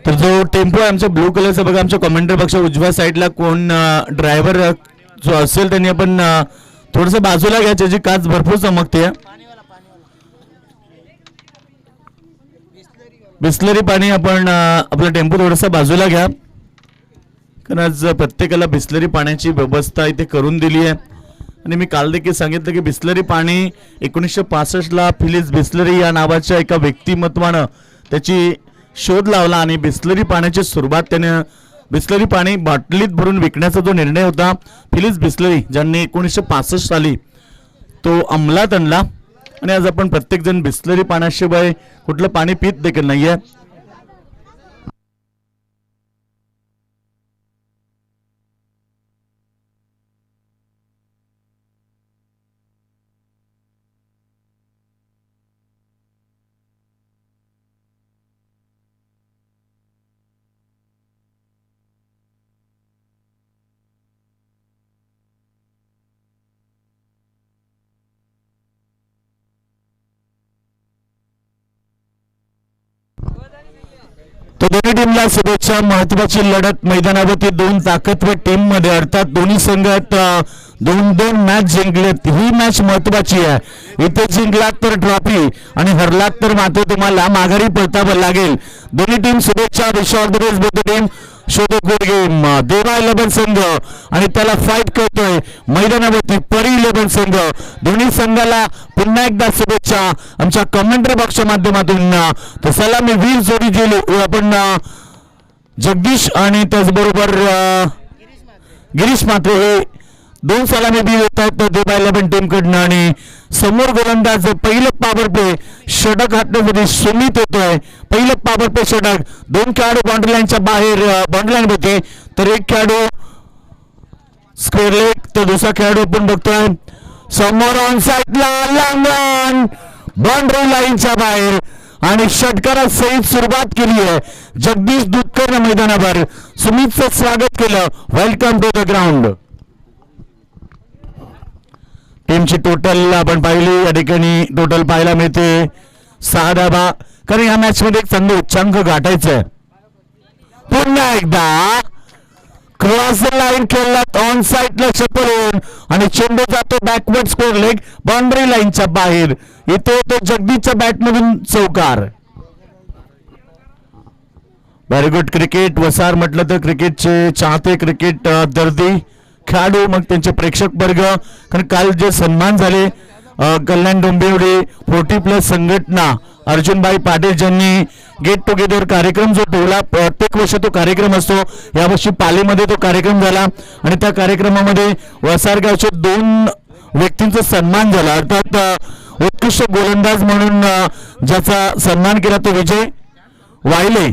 तर जो टेम्पो आहे आमच्या ब्लू कलरचा बघा, आमच्या कमेंटर पक्षा उजव्या साईडला कोण ड्रायव्हर जो असेल त्यांनी आपण थोडंसं बाजूला घ्या, त्याची काच भरपूर चमकते. बिस्लरी पाणी आपण आपला टेम्पो थोडासा बाजूला घ्या, कारण आज प्रत्येकाला बिस्लरी पाण्याची व्यवस्था इथे करून दिली आहे. आणि मी काल देखील सांगितलं की बिस्लरी पाणी 1965ला फिलिप्स बिस्लरी या नावाच्या एका व्यक्तिमत्वानं त्याची शोध लावला आणि बिस्लरी पाण्याची सुरुवात त्याने बिस्लरी पाणी बाटलीत भरून विकण्याचा जो निर्णय होता फिलिप्स बिस्लरी ज्यांनी 1965 साली तो अंमलात आणला. आणि आज आपण प्रत्येकजण बिस्लरी पाण्याशिवाय कुठलं पाणी पित देखील नाहीये. तो दोन्ही टीमला शुभेच्छा. महत्वाची लढत मैदानावरती दोन ताकदवर टीम मध्ये, अर्थात दोन्ही संघात 2-2 मॅच जिंकलेत. ही मॅच महत्वाची आहे. इथे जिंकलात तर ट्रॉफी आणि हरलात तर मात्र तुम्हाला माघारी परतावं लागेल. दोन्ही टीम शुभेच्छा. Wish all the best both team. शोध गुड गेम. देवा 11 संघ आणि त्याला फाईट करतोय मैदानावरती परी 11 संघ. दोन्ही संघाला पुन्हा एकदा शुभेच्छा आमच्या कमेंटर बॉक्सच्या माध्यमातून. तर सलामी वीर जोडी जी आपण जगदीश आणि त्याचबरोबर गिरीश मात्रे हे 2 सलामी बी होतात देवा 11 टीम कडनं. आणि समोर गोलंदाज पहिलं पॉवर प्ले षटक हातण्यासाठी सुमित होतोय. पहिलं पॉवर प्ले षटक. 2 खेळाडू बाउंड्री लाईनच्या बाहेर बाउंड्री लाईन होते, तर 1 खेळाडू स्क्वेअर लेग, तर दुसरा खेळाडू आपण बघतोय समोर ऑन साईडला लांगण बाउंड्री लाईनच्या बाहेर. आणि षटकारा सहित सुरुवात केली आहे जगदीश दुधकर मैदानावर. सुमितचं स्वागत केलं. Welcome to the ground. टीमची टोटल आपण पाहिली, या ठिकाणी टोटल पाहायला मिळते 6 धावा. कारण या मॅच मध्ये एक चांगलं उच्चांक गाठायचं आहे. पुन्हा एकदा क्रॉस लाईन खेळलात ऑन साईड लक्ष पडून आणि चेंडू जातो बॅकवर्ड स्कोअर लेग बाउंड्री लाईनच्या बाहेर. इथे तो जगदीशच्या बॅटमधून चौकार. Very good cricket. वसार म्हटलं तर क्रिकेटचे चाहते, क्रिकेट दर्दी खेळाडू, मग त्यांचे प्रेक्षक वर्ग. कारण काल जे सन्मान झाले कल्याण डोंबिवली 40+ संघटना अर्जुनभाई पाटील ज्यांनी गेट टुगेदर कार्यक्रम जो ठेवला, प्रत्येक वर्ष तो कार्यक्रम असतो, यावर्षी पालीमध्ये तो कार्यक्रम झाला. आणि त्या कार्यक्रमामध्ये वसारगावचे 2 व्यक्तींचा सन्मान झाला. अर्थात उत्कृष्ट गोलंदाज म्हणून ज्याचा सन्मान केला तो विजय वायले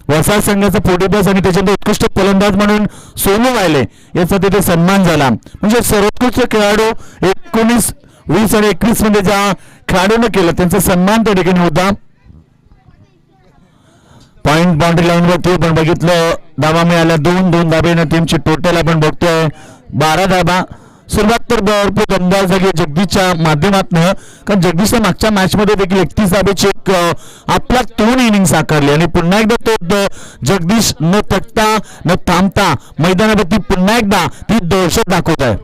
वसार संघाचा 40+ आणि त्याच्यानंतर उत्कृष्ट फलंदाज म्हणून सोनू वायले याचा तिथे सन्मान झाला. म्हणजे सर्वोत्कृष्ट खेळाडू 19, 20 आणि 21 मध्ये ज्या खेळाडूने केलं त्यांचा सन्मान त्या ठिकाणी होता. पॉइंट बाउंड्री लाईन वरती आपण बघितलं धाबा मिळाल्या 2 धाब्याने टीमची टोटल आपण बघतोय 12 धाबा. सुरुवात तर भरपूर अंदाज झाली जगदीशच्या माध्यमातून, कारण जगदीशच्या मागच्या मॅच मध्ये देखील 31 धाब्याची एक आपला 2 इनिंग साकारली. आणि पुन्हा एकदा तो जगदीश न थकता न थांबता मैदानावरती पुन्हा एकदा ती दहशत दाखवत आहे.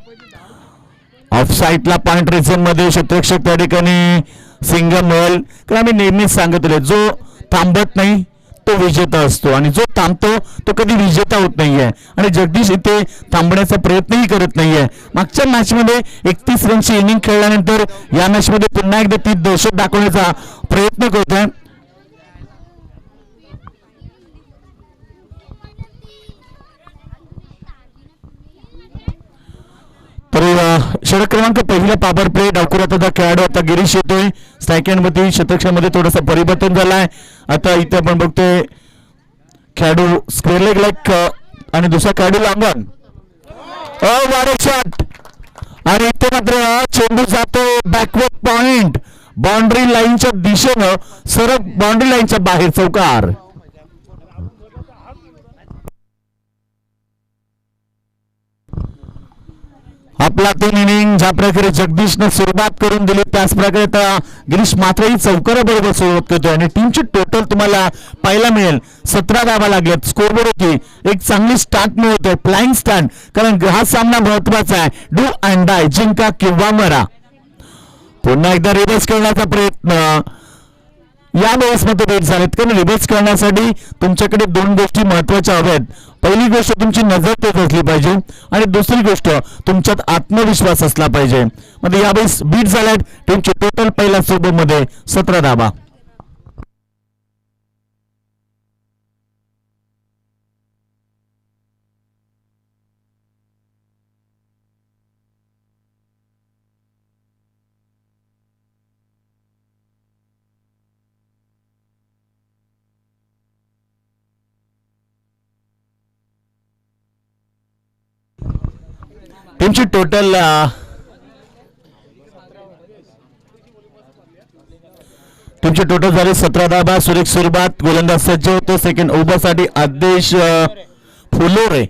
ऑफ साईडला पॉइंट रिझन मध्ये क्षेत्ररक्षक त्या ठिकाणी सिंगम मिळेल. कारण आम्ही नेहमीच सांगत राहिले जो थांबत नाही तो विजेता असतो आणि जो थांबतो तो कधी विजेता होत नाहीये. आणि जगदीश इथे थांबण्याचा प्रयत्नही करत नाहीये. मागच्या मॅच मध्ये 31 रनची इनिंग खेळल्यानंतर या मॅच मध्ये पुन्हा एकदा ती दहशत दाखवण्याचा प्रयत्न करतोय. तर षटक क्रमांक पहिला पॉवर प्ले डावकुरात आता खेळाडू आता गिरीश येतोय. सेकंड मध्ये शतक्षामध्ये थोडंसं परिवर्तन झालंय. आता इथे आपण बघतोय खेळाडू स्क्वेअर लेग लाईक आणि दुसरा खेळाडू लांबण शॉट. आणि इथे मात्र चेंडू जातो बॅकवर्ड पॉइंट बाउंड्री लाईनच्या दिशेनं सरळ बाउंड्री लाईनच्या बाहेर चौकार. आपला 3 इनिंग ज्या प्रकारे जगदीशनं सुरुवात करून दिली त्याच प्रकारे आता गिरीश मात्रही चौकाराबरोबर सुरुवात करतोय आणि टीमची टोटल तुम्हाला पाहायला मिळेल 17 धावा लागल्यात. स्कोरबोर्ड होती एक चांगली स्टार्ट मिळतोय फ्लाइंग स्टार्ट, कारण हा सामना महत्वाचा आहे. डू अँड डाय, जिंका किंवा मरा. पुन्हा एकदा रिव्हर्स करण्याचा प्रयत्न या वेळेस मतभेद झालेत, कारण रिव्हर्स करण्यासाठी तुमच्याकडे 2 गोष्टी महत्वाच्या हव्यात. पहिली गोष्ट तुमची नजर तेच असली पाहिजे आणि दुसरी गोष्ट तुमच्यात आत्मविश्वास असला पाहिजे. म्हणजे यावेळेस बीट झाल्यात. टीमची टोटल पहिल्या सोबतमध्ये 17 धावा. टीमची टोटल झाले 17 धावा. सुरेख सुरुवात, गोलंदाज सज्ज होतो. सेकंड ओव्हरसाठी आदेश फुलोरे.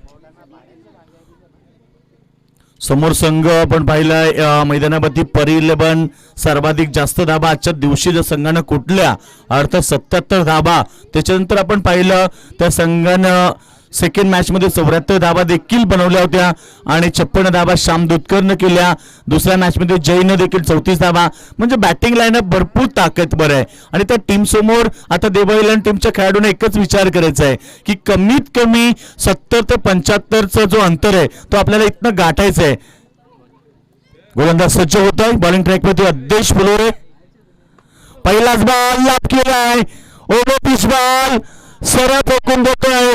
समोर संघ आपण पाहिलाय मैदानावरती परिलबन सर्वाधिक जास्त धाबा आजच्या दिवशी जर संघानं कुठल्या अर्थात 77 धाबा. त्याच्यानंतर आपण पाहिलं त्या संघानं सेकंड मॅच मध्ये 74 धाबा देखील बनवल्या होत्या आणि 56 धाबा श्याम दुधकरनं केल्या. दुसऱ्या मॅच मध्ये जयनं देखील 34 धाबा. म्हणजे बॅटिंग लाईनअप भरपूर ताकदवर आहे आणि त्या टीम समोर आता देवळीलन टीमच्या खेळाडूंना एकच विचार करायचा आहे की कमीत कमी 70 ते 75चा जो अंतर आहे तो आपल्याला इथनं गाठायचं आहे. गोलंदाज सज्ज होत आहे. बॉलिंग ट्रॅकवरती आदेश फुलोरे. पहिलाच बॉल लाभ केलाय. ओव्हर पिच बॉल सरळ फेकून देतोय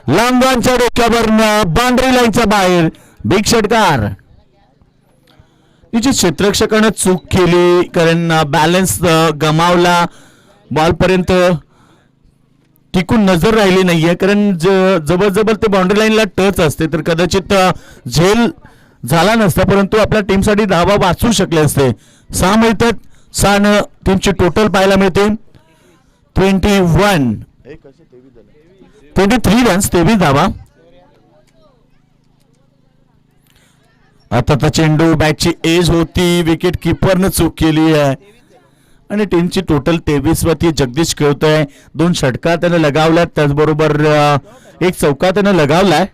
लांगांच्या डोक्यावरनं बाउंड्री लाईनच्या बाहेर. बिग षटकार. तिची क्षेत्ररक्षकानं चूक केली, कारण बॅलन्स गमावला. बॉलपर्यंत टिकून नजर राहिली नाहीये, कारण जबरजबर ते बाउंड्री लाईनला टच असते तर कदाचित झेल झाला नसता, परंतु आपल्या टीमसाठी धावा वाचू शकले असते. 6 मिळतात. 6 टीमची टोटल पाहायला मिळते 23 रन्स 23 धावा. आता चेंडू बॅटची एज होती, विकेट किपरनं चूक केली आहे आणि टीमची टोटल 23 वरती जगदीश खेळतोय. 2 षटकार त्यानं लगावल्यात, त्याचबरोबर एक चौका त्यानं लगावलाय.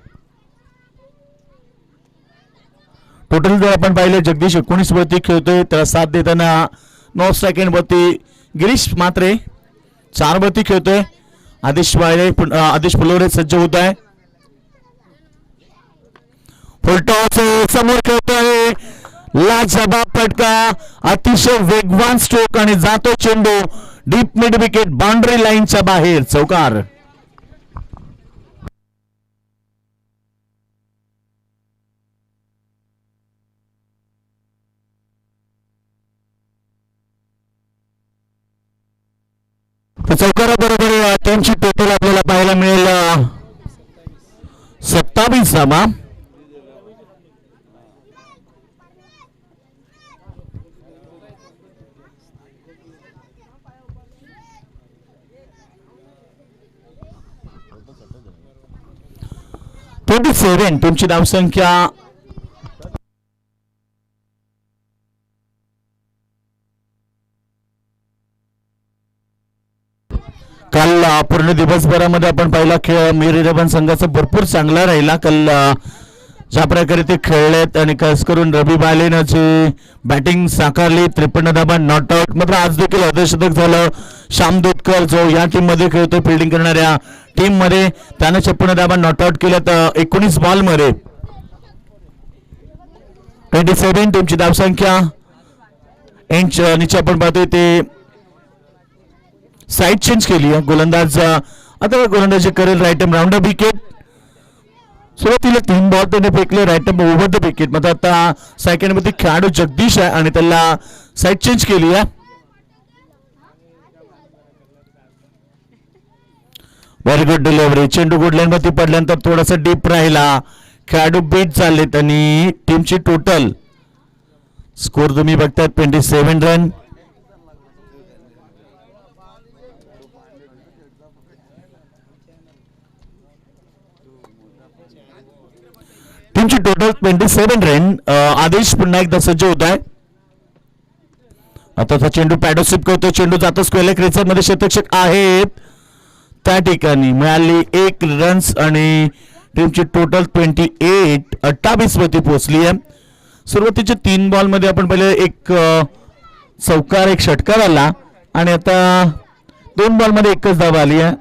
टोटल जर आपण पाहिलं जगदीश 19 वरती खेळतोय, त्याला साथ देताना 9 सेकंड वरती गिरीश मात्रे 4 वरती खेळतोय. आदेश फुलोरे सज्ज होत आहे. फुलटॉस समोर खेळतोय. लाजवाब फटका, अतिशय वेगवान स्ट्रोक आणि जातो चेंडू डीप मिड विकेट बाउंड्री लाईनच्या बाहेर. चौकार. चौकाराबरोबर टीमची टोटल आपल्याला पाहायला मिळेल 27 धावा. टीमची धावसंख्या काल पूर्ण दिवसभरामध्ये आपण पाहिला खेळ मिरबन संघाचा भरपूर चांगला राहिला. काल ज्या प्रकारे ते खेळलेत आणि खास करून रवी बालेनं जी बॅटिंग साकारली 53 धाबा नॉट आउट. मात्र आज देखील अर्धशतक झालं. श्याम दुधकर जो या टीम मध्ये खेळतोय फिल्डिंग करणाऱ्या टीम मध्ये, त्यानं 56 धाबा नॉट आउट केल्यात 19 बॉल मध्ये. 27 टीमची धावसंख्या. नीचे आपण पाहतोय ते साईड चेंज केली आहे. गोलंदाज आता गोलंदाजी करेल राईट एम राऊंड विकेट. सुरुवातीला 3 बॉल त्याने फेकले right arm over the wicket. मात्र आता सेकंड मध्ये खेळाडू जगदीश आहे आणि त्याला साईड चेंज केली आहे. Very good delivery. चेंडू गुड लाईन वरती पडल्यानंतर थोडासा डीप राहिला. खेळाडू बीट झालेत आणि टीमची टोटल स्कोर तुम्ही बघताय 27 रन. टीमची टोटल 27 रन. आदेश पुन्हा एकदा सज्ज होत आहे. आता चेंडू पॅडोसिप करतो. चेंडू जातो स्क्वेअर क्रेचर मध्ये. शतक्षक आहेत त्या ठिकाणी. मिळाली 1 रन्स आणि टीमची टोटल 28 वरती पोहोचली आहे. सुरुवातीच्या 3 बॉल मध्ये आपण पहिले एक चौकार एक षटकार आला आणि आता 2 बॉल मध्ये एकच धाव आली आहे.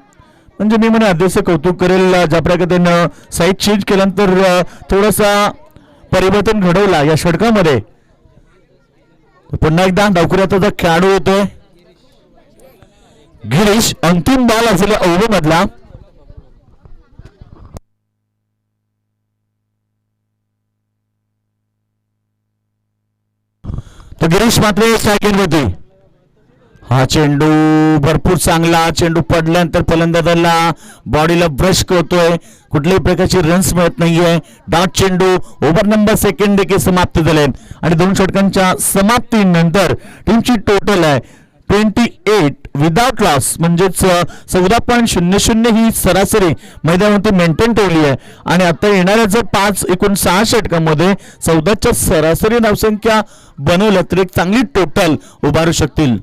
म्हणजे मी म्हणे अध्यक्ष कौतुक करेल ज्या पद्धतीनं साईड चेंज केल्यानंतर थोडासा परिवर्तन घडवला या षटकामध्ये. पुन्हा एकदा डावखुऱ्याचा खेळाडू होतोय गिरीश. अंतिम बॉल असलेल्या ओव्हर मधला. तर गिरीश मात्र सेकंड होते. हा चेंडू भरपूर चांगला. चेंडू पडल्यानंतर फलंदाजाला बॉडीला ब्रश करतोय. कुठल्याही प्रकारची रन्स मिळत नाहीये. डॉट चेंडू. ओव्हर नंबर सेकंड देखील समाप्त झाले आणि 2 षटकांच्या समाप्तीनंतर टीमची टोटल आहे 28 विदाउट लॉस. म्हणजेच 14.00 ही सरासरी मैदानावरती मेंटेन ठेवली आहे. आणि आता येणाऱ्या जर 5 एकूण 6 षटकांमध्ये 14च्या सरासरी धावसंख्या बनवलं तर एक चांगली टोटल उभारू शकतील.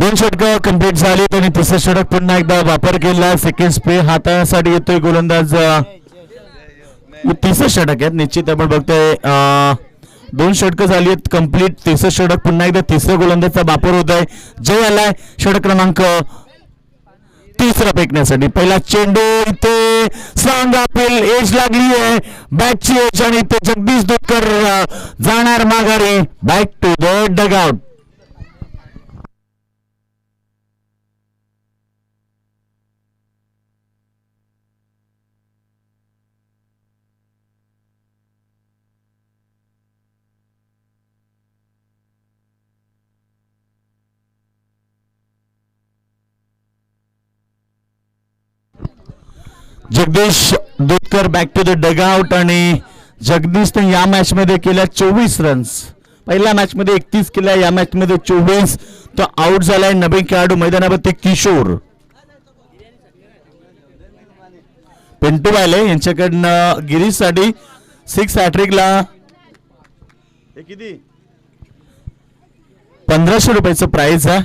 दोन षटक कंप्लीट झाली आणि तिसरं षटक पुन्हा एकदा वापर केला. सेकंड स्पे हाताळण्यासाठी येतोय गोलंदाज. तिसरं षटक आहे निश्चित आपण बघतोय. 2 षटकं झाली आहेत कंप्लीट. तिसरं षटक पुन्हा एकदा तिसऱ्या गोलंदाजचा वापर होत आहे. जय आलाय षटक क्रमांक 3 फेकण्यासाठी. पहिला चेंडू इथे स्ट्रॉंग अपील एज लागली आहे. बॅकची एज आणि इथे जगदीश दुधकर जाणार माघारी. Back to the dugout. Jagdish Dudhkar back to the dugout. आणि जगदीशने या मॅच मध्ये केल्या 24 रन्स. पहिल्या मॅच मध्ये 31 केल्या, या मॅच मध्ये 24. तो आउट झालाय. नवीन खेळाडू मैदानावरती किशोर पिंटू वाले यांच्याकडनं गिरीशसाठी 6 हॅट्रिकला किती 1500 रुपयाचं प्राइज आहे.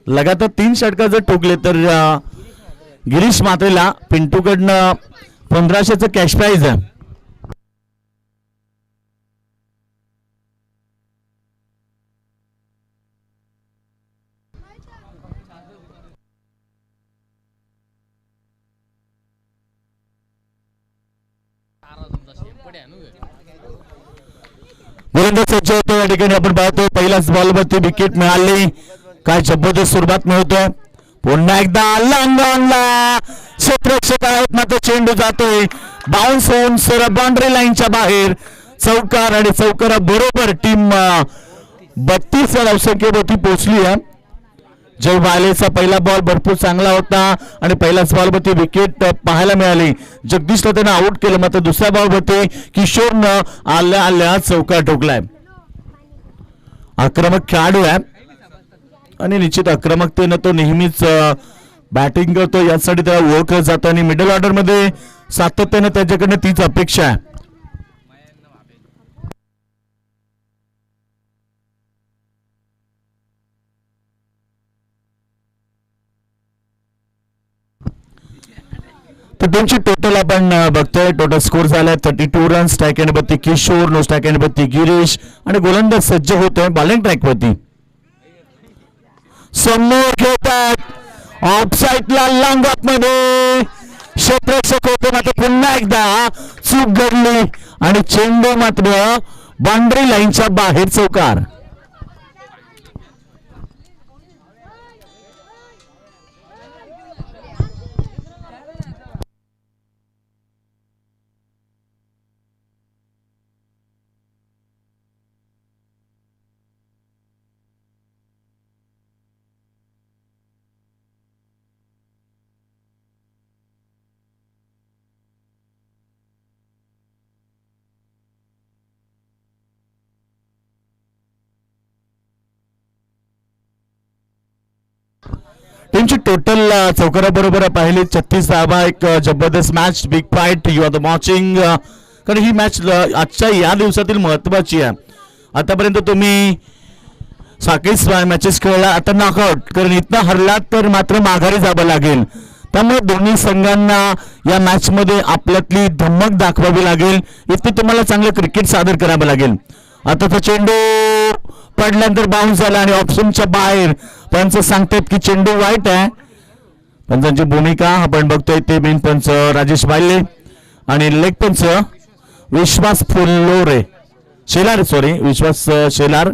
लगातार 3 षटका जर ठोकले तर गिरीश मात्रेला पिंटूकडनं 1500चं कॅश प्राइज आहे. गोलंदाज सज्ज होतो. या ठिकाणी आपण पाहतो पहिल्याच बॉलवरती विकेट मिळाली. काय जबरदस्त सुरुवात मिळतोय. पुन्हा एकदा लॉंगॉनला क्षेत्ररक्षक आहेत मात्र चेंडू जातोय बाउन्स होऊन सर बाउंड्री लाईनच्या बाहेर. चौकार आणि चौकारा बरोबर टीम 32 या धावसंख्येवरती पोहोचली आहे. जय वालेचा पहिला बॉल भरपूर चांगला होता आणि पहिल्याच बॉलवरती विकेट पाहायला मिळाली. जगदीशला त्यानं आउट केलं मात्र दुसऱ्या बॉलवरती किशोरनं आल्या आल्या चौकार ठोकलाय. आक्रमक खेळाडू आहे आणि निश्चित आक्रमकतेनं तो नेहमीच बॅटिंग करतो. यासाठी त्याला ओळखलं जातं आणि मिडल ऑर्डर मध्ये सातत्यानं त्याच्याकडनं तीच अपेक्षा आहे. तर टीमची टोटल आपण बघतोय. टोटल स्कोर झालाय 32 रन. स्ट्राईक एंडवरती किशोर, नो स्ट्राईक एंडवरती गिरीश आणि गोलंदाज सज्ज होतोय बॉलिंग ट्रॅकवरती. समोर खेळतात ऑफ साईडला लॉंग मध्ये क्षेत्ररक्षक होते, मात्र पुन्हा एकदा चूक घडली आणि चेंडू मात्र बाउंड्री लाईनच्या बाहेर चौकार. टीमची टोटल चौकाराबरोबर पाहिली 36 धावा. एक जबरदस्त match, big fight, you are the watching. कारण ही मॅच आजच्या या दिवसातील महत्वाची आहे. आतापर्यंत तुम्ही साखळीच मॅचेस खेळला, आता नॉकआउट. कारण इथं हरलात तर मात्र माघारी जावं लागेल. त्यामुळे दोन्ही संघांना या मॅच मध्ये आपल्यातली धमक दाखवावी लागेल. इथे तुम्हाला चांगलं क्रिकेट सादर करावं लागेल. आता तो चेंडू पडल्यानंतर बाउन्स झाला आणि ऑप्शनच्या बाहेर. पंच सांगतात की चेंडू वाईट आहे. पंचांची भूमिका आपण बघतोय ते मेन पंच राजेश बायले आणि लेग पंच विश्वास फुल्लोरे शेलार, सॉरी विश्वास शेलार.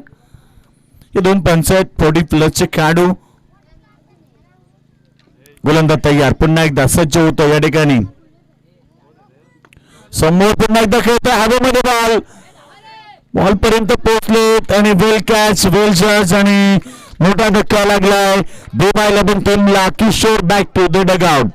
हे दोन पंच आहेत. 40+ खेळाडू. गोलंदाज तयार, पुन्हा एकदा सज्ज होतो या ठिकाणी. समोर पुन्हा एकदा खेळतोय हवेमध्ये बॉल. बॉल पर्यंत पोहोचलेत आणि वेल कॅच, वेल जज आणि मोठा धक्का लागलाय देवा 11 टीमला. Kishore back to the dugout.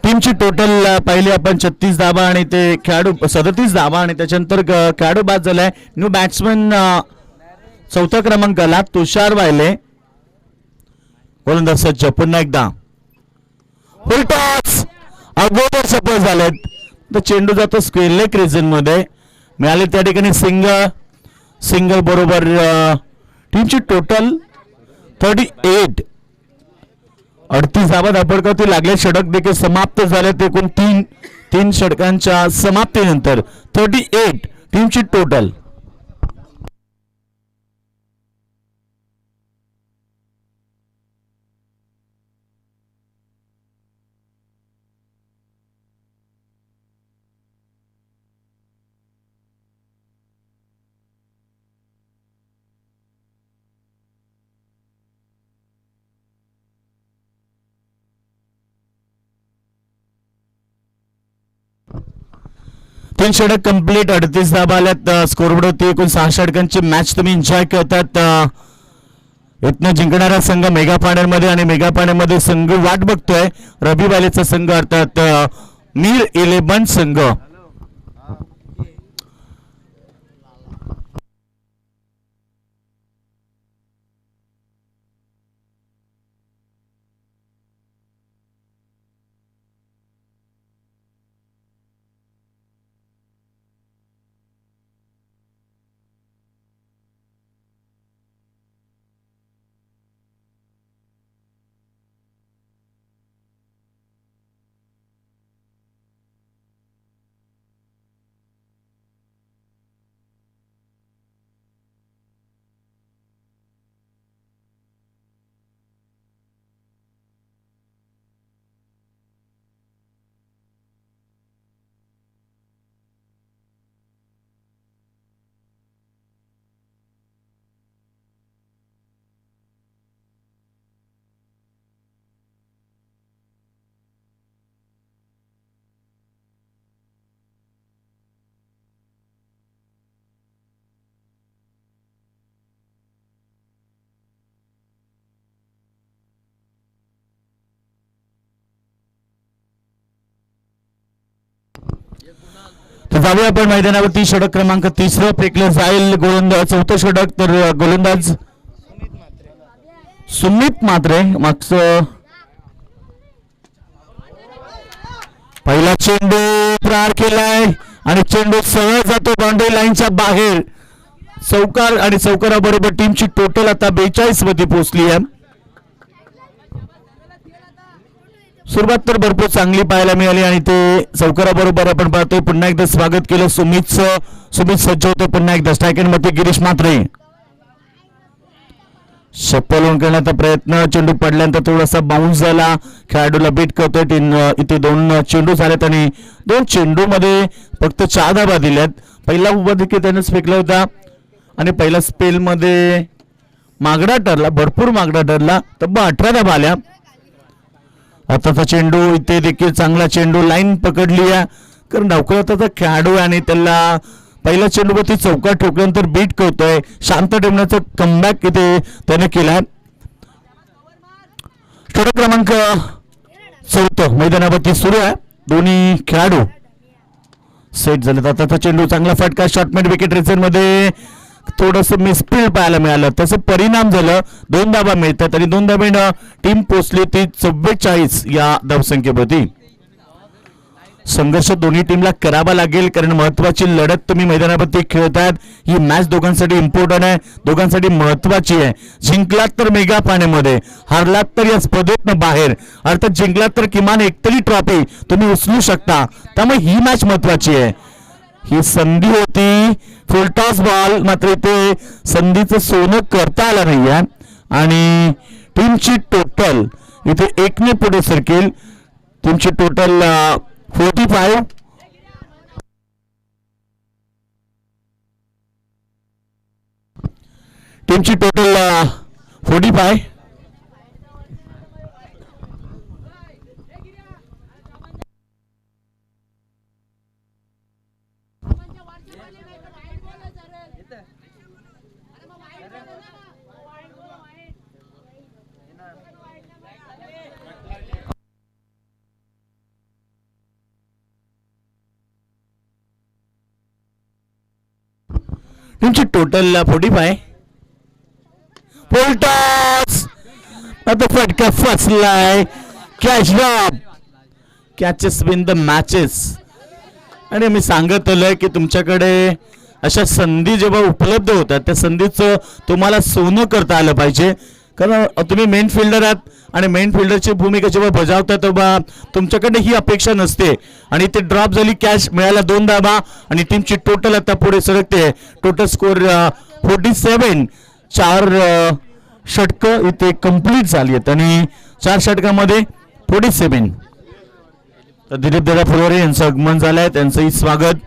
टीमची टोटल पाहिली आपण 36 धावा आणि ते खेळाडू 37 धावा आणि त्याच्यानंतर खेळाडू बाद झालाय. न्यू बॅट्समन चौथ्या क्रमांकाला तुषार वायले. गोलंदाज सज्ज, पुन्हा एकदा फुल टॉस अगोदर सफल झालेत. तर चेंडू जातो स्क्वेअर लेग रिजन मध्ये. मिळाले त्या ठिकाणी सिंगल बरोबर. टीमची टोटल 38. 38 धावा धापडकावरती लागले. षटक देखील समाप्त झाले. एकूण तीन षटकांच्या समाप्तीनंतर 38 टीमची टोटल. तीन षटक कंप्लीट. 38 धावा आल्यात. स्कोरबोर्ड होती. एकूण 6 षटकांची मॅच तुम्ही एन्जॉय करतात. इथनं जिंकणारा संघ मेगा फायनल मध्ये आणि मेगा फायनल मध्ये संघ वाट बघतोय रबी वालेचा संघ, अर्थात मीर 11 संघ. तर जाऊया आपण मैदानावरती. षटक क्रमांक 3 फेकलं जाईल. गोलंदाज 4थं षटक, तर गोलंदाज सुमित म्हात्रे. मागचं पहिला चेंडू प्रहार केलाय आणि चेंडू सरळ जातो बाउंड्री लाईनच्या बाहेर. चौकार आणि चौकाराबरोबर टीमची टोटल आता 42 मध्ये पोहोचली आहे. सुरुवात तर भरपूर चांगली पाहायला मिळाली आणि ते चौकाराबरोबर आपण पाहतोय. पुन्हा एकदा स्वागत केलं सुमितचं. सुमित सज्ज होते पुन्हा एकदा. स्ट्रायक मध्ये गिरीश म्हात्रे. शप्पल करण्याचा प्रयत्न. चेंडू पडल्यानंतर थोडासा बाउन्स झाला. खेळाडूला बीट करतोय. इथे 2 चेंडू झालेत आणि 2 चेंडू मध्ये फक्त 4 धाबा दिल्यात. पहिला उभा देखील त्यानेच फेकला होता आणि पहिल्या स्पेल मध्ये मागडा ठरला, भरपूर मागडा ठरला. तब्बल 18 धाबा आल्या. आताचा चेंडू इथे देखील चांगला चेंडू. लाईन पकडली आहे कारण डावखुराचा खेळाडू आहे आणि त्याला पहिला चेंडूवरती चौकार ठोकल्यानंतर बीट करतोय. शांत ठेवण्याचा कमबॅक इथे त्याने केलाय. षटक क्रमांक 4 मैदानावरती सुरू आहे. दोन्ही खेळाडू सेट झाले. आताचा चेंडू चांगला फटका. शॉर्टमेट विकेट रेसर मध्ये थोडस मिसफील्ड पाहायला मिळालं. त्याचा परिणाम झालं. 2 धाबा मिळतात आणि 2 धाब्यानं टीम पोचली ती 44 या धावसंख्येवरती. संघर्ष दोन्ही टीमला करावा लागेल कारण महत्वाची लढत तुम्ही मैदानावरती खेळतात. ही मॅच दोघांसाठी इम्पॉर्टंट आहे, दोघांसाठी महत्वाची आहे. जिंकलात तर मेगा पाण्यामध्ये, हारलात तर या स्पर्धेतनं बाहेर. अर्थात जिंकलात तर किमान एकतरी ट्रॉफी तुम्ही उचलू शकता. त्यामुळे ही मॅच महत्वाची आहे. ही संधी होती फुलटॉस बॉल, मात्र इथे संधीचं सोनं करता आलं नाही आहे आणि टीमची टोटल इथे 1ने पुढे सरकेल. टीमची टोटल 45. टीमची टोटल 45. टीमची टोटल 45. फुलटॉस. आता फटका फसलाय. Catch drop. Catches win the matches. आणि मी सांगत आलोय की तुमच्याकडे अशा संधी जेव्हा उपलब्ध होतात त्या संधीचं तुम्हाला सोनं करता आलं पाहिजे. कारण तुम्ही मेन फिल्डर आहात आणि मेन फिल्डरची भूमिका जेव्हा बजावता तेव्हा तुमच्याकडे ही अपेक्षा नसते. आणि ते ड्रॉप झाली. कॅच मिळाला 2 धाबा आणि टीमची टोटल आता पुढे सरकते. Total score 47. 4 षटकं इथे कंप्लीट झाली आहेत आणि 4 षटकामध्ये 47. तर दिलीप दादा फुलवारे यांचं आगमन झालंय. त्यांचंही स्वागत.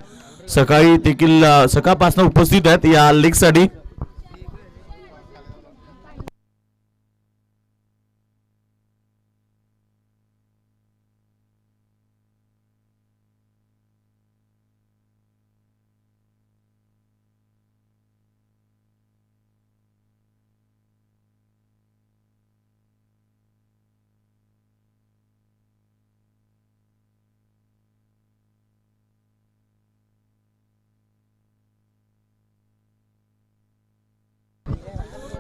सकाळी देखील सकाळपासून उपस्थित आहेत या लीगसाठी.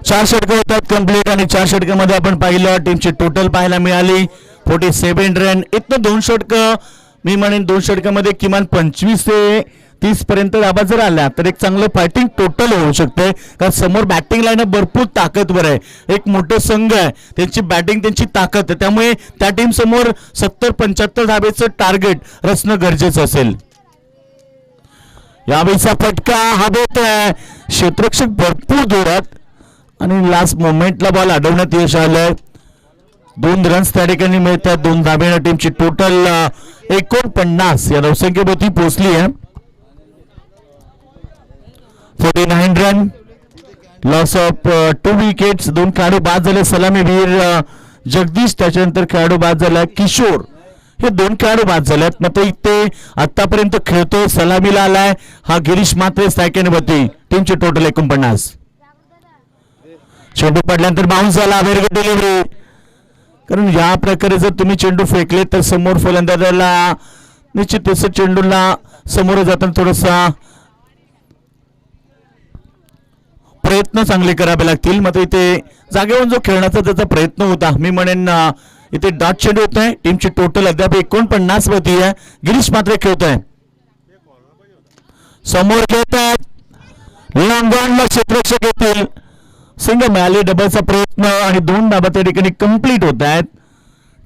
चार षटकं होतात कंप्लीट आणि 4 षटकामध्ये आपण पाहिलं टीमची टोटल पाहायला मिळाली 47 रन. इथनं 2 षटकं मी म्हणेन 2 षटकामध्ये किमान 25 ते 30 पर्यंत धाबा जर आल्या तर एक चांगलं फायटिंग टोटल होऊ शकते. कारण समोर बॅटिंग लाईन भरपूर ताकदवर आहे. एक मोठं संघ आहे, त्यांची बॅटिंग त्यांची ताकद आहे. त्यामुळे त्या टीम समोर 70-75 धाब्याचं टार्गेट रचणं गरजेचं असेल. यावेळीचा फटका हवेत आहे. क्षेत्ररक्षक भरपूर जोरात आणि लास्ट मोमेंटला बॉल अडवण्यात यश आलंय. 2 रन्स त्या ठिकाणी मिळतात. 2 धाब्याने टीमची टोटल 49 या धावसंख्येवरती पोहोचली आहे. 49 रन. Loss of 2 wickets. 2 खेळाडू बाद झाले. सलामीवीर जगदीश, त्याच्यानंतर खेळाडू बाद झाला किशोर. हे 2 खेळाडू बाद झालेत. मात्र इथे आतापर्यंत खेळतोय सलामीला आलाय हा गिरीश म्हात्रे सायकलवरती. टीमची टोटल 49. चेंडू पडल्यानंतर बाउन्स झाला. वेरगट डिलिव्हरी. कारण या प्रकारे जर तुम्ही चेंडू फेकले तर समोर फलंदाजाला निश्चित चेंडूला समोर जाताना थोडासा प्रयत्न चांगले करावे लागतील. मात्र इथे जागेवरून जो खेळण्याचा त्याचा प्रयत्न होता, मी म्हणेन इथे डॉट चेंडू होत आहे. टीमची टोटल अद्याप 49 वरती आहे. गिरीश मात्र खेळत आहे. समोर खेळत आहेत लॉंगॉनला क्षेत्ररक्षक येतील. सिंग मिळाली. डबलचा प्रयत्न आणि 2 धाबा त्या ठिकाणी कंप्लीट होत आहेत.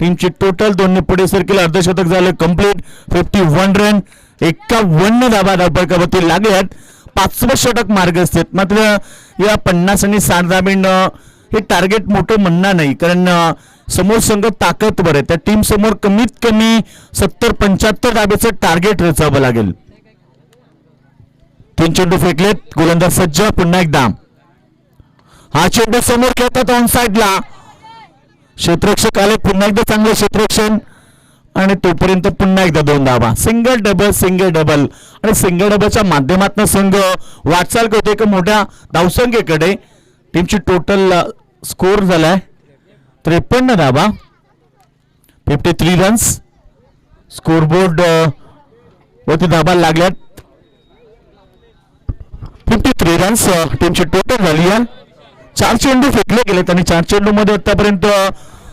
टीमची टोटल 2 पुढे सरकेल. अर्धशतक झालं कंप्लीट. 51 रन 51 धाबा धावपळकावरती लागल्यात. 5वं षटक मार्ग असतात. मात्र या 50 आणि 60 धाबींना हे टार्गेट मोठं म्हणणार नाही, कारण समोर संघ ताकदवर आहे. त्या टीम समोर कमीत कमी 70-75 धाब्याचं टार्गेट रचावं लागेल. 3 चेंडू फेकलेत. गोलंदाज सज्ज. पुन्हा एकदा हा चेंडू समोर खेळतात ऑन साइडला. क्षेत्ररक्षक आले. पुन्हा एकदा चांगलं क्षेत्ररक्षण आणि तोपर्यंत पुन्हा एकदा 2 धावा. सिंगल डबल आणि सिंगल डबलच्या माध्यमातून संघ वाटचाल करतो एका मोठ्या धावसंख्येकडे. टीमची टोटल स्कोर झालाय 53 धावा. 53 रन्स. स्कोरबोर्ड वरती धाबा लागल्यात. 53 रन्स टीमची टोटल झाली आहे. 4 चेंडू फेकले गेलेत आणि 4 चेंडू मध्ये आतापर्यंत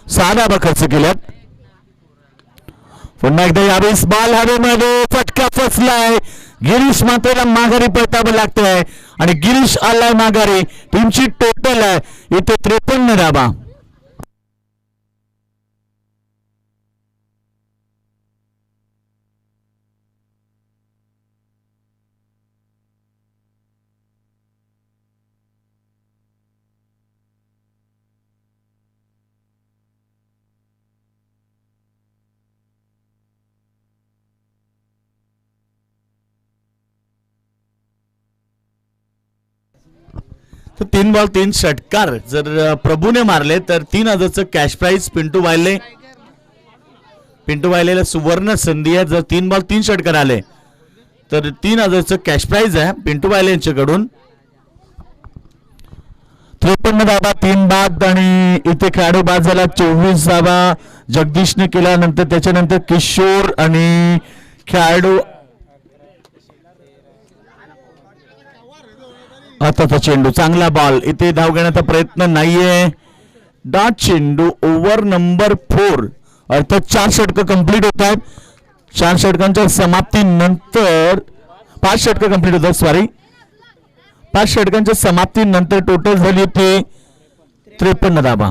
6 धाबा खर्च केल्यात. पुन्हा एकदा यावेळेस बॉल हवेमध्ये फटका फसलाय. गिरीश मात्रेला माघारी परतावं लागतंय आणि गिरीश आलाय माघारी. टीमची टोटल आहे इथे 53 धाबा. तर 3 बॉल 3 षटकार जर प्रभूने मारले तर 3000चं कॅश प्राइज पिंटू वायलेला सुवर्ण संधी आहे. जर 3 बॉल 3 षटकार आले तर 3000चं कॅश प्राइज आहे पिंटू वायले यांच्याकडून. 53 धाबा 3 बाद आणि इथे खेळाडू बाद झाला. 24 धाबा जगदीशने केला. नंतर त्याच्यानंतर किशोर आणि खेळाडू आताचा चेंडू चांगला बॉल. इथे धाव घेण्याचा प्रयत्न नाहीये. डॉट चेंडू ओव्हर नंबर 4 अर्थात 4 षटकं कंप्लीट होत आहेत. 4 षटकांच्या समाप्तीनंतर 5 षटकं कंप्लीट होतात. सॉरी 5 षटकांच्या समाप्तीनंतर टोटल झाली होती 53 धाबा.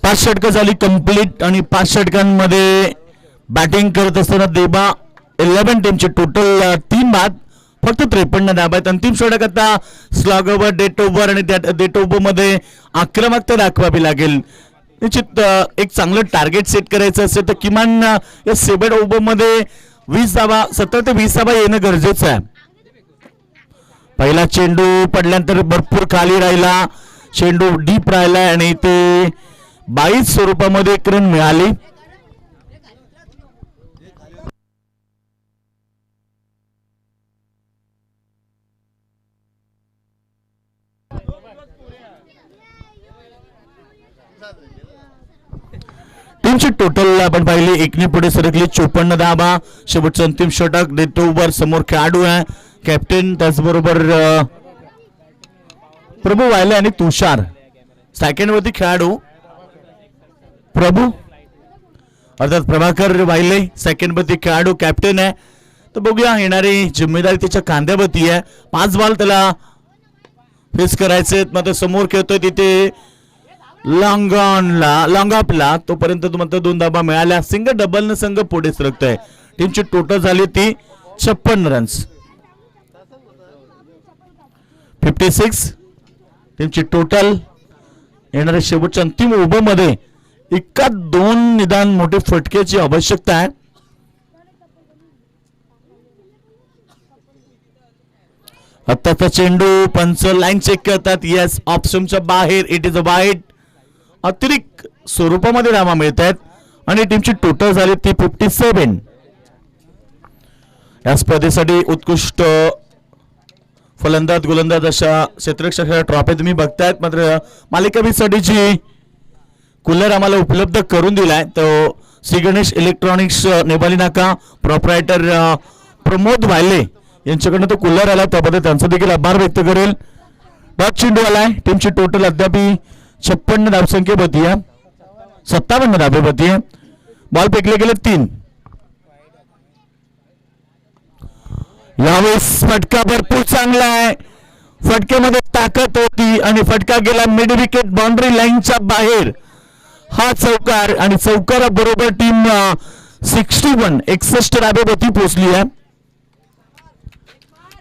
पाच षटकं झाली कंप्लीट आणि 5 षटकांमध्ये बॅटिंग करत असताना देबा 11 टीमचे टोटल 3 बाद फक्त 53 धाबा आहेत. अंतिम षटक आता स्लॉग ओव्हर डेट ओव्हर आणि त्या डेट ओव्हर मध्ये आक्रमकता दाखवावी लागेल. निश्चित एक चांगलं टार्गेट सेट करायचं असेल तर किमान या 7 ओव्हर मध्ये 20 धाबा 17 ते 20 धाबा येणं गरजेचं आहे. पहिला चेंडू पडल्यानंतर भरपूर खाली राहिला. चेंडू डीप राहिला आणि ते 22 स्वरूपामध्ये एक रन मिळाली. टीमची टोटल आपण पाहिली एकने पुढे सरकली 54 धाबा. शेवटचं अंतिम षटक डेट ओव्हर. समोर खेळाडू आहे कॅप्टन त्याचबरोबर प्रभू वायले आणि तुषार. सेकंड वरती खेळाडू प्रभू अर्थात प्रभाकर वायले. सेकंड वरती खेळाडू कॅप्टन आहे. तर बघूया येणारी जिम्मेदारी त्याच्या खांद्यावरती आहे. 5 बॉल त्याला फेस करायचे. मात्र समोर खेळतोय तिथे लॉंग ऑफला तोपर्यंत तुम्हाला 2 धाबा मिळाल्या. सिंगल डबल संघ पुढे सरकतोय. टीमची टोटल झाली ती 56 रन्स. 56 टीमची टोटल येणाऱ्या शेवटच्या अंतिम ओव्हरमध्ये एका दोन निदान मोठे फटक्याची आवश्यकता आहे. आत्ताचा चेंडू पंच लाईन चेक करतात. येस, ऑप्शनच्या बाहेर. It is a wide. अतिरिक्त स्वरूपामध्ये धावा मिळत आहेत आणि टीमची टोटल झाली ती 57. या स्पर्धेसाठी उत्कृष्ट फलंदाज गोलंदाज अशा क्षेत्ररक्षक ट्रॉफी तुम्ही बघतायत. मात्र मालिकावीसाठी जी कूलर आम्हाला उपलब्ध करून दिलाय तो श्री गणेश इलेक्ट्रॉनिक्स नेवाली नाका प्रोप्रायटर प्रमोद वायले यांच्याकडनं तो कूलर आला, त्याबद्दल त्यांचा देखील आभार व्यक्त करेल. डॉट चेंडू आलाय. टीमची टोटल अद्याप 56 धावसंख्या होती आहे, 57 धाबे होती आहे. बॉल फेकले गेले 3. यावेळेस फटका भरपूर चांगला आहे. फटक्यामध्ये ताकद होती आणि फटका गेला मिड विकेट बाउंड्री लाईनच्या बाहेर. हा चौकार आणि चौकाराबरोबर टीम 61 धाब्यावरती पोहोचली आहे.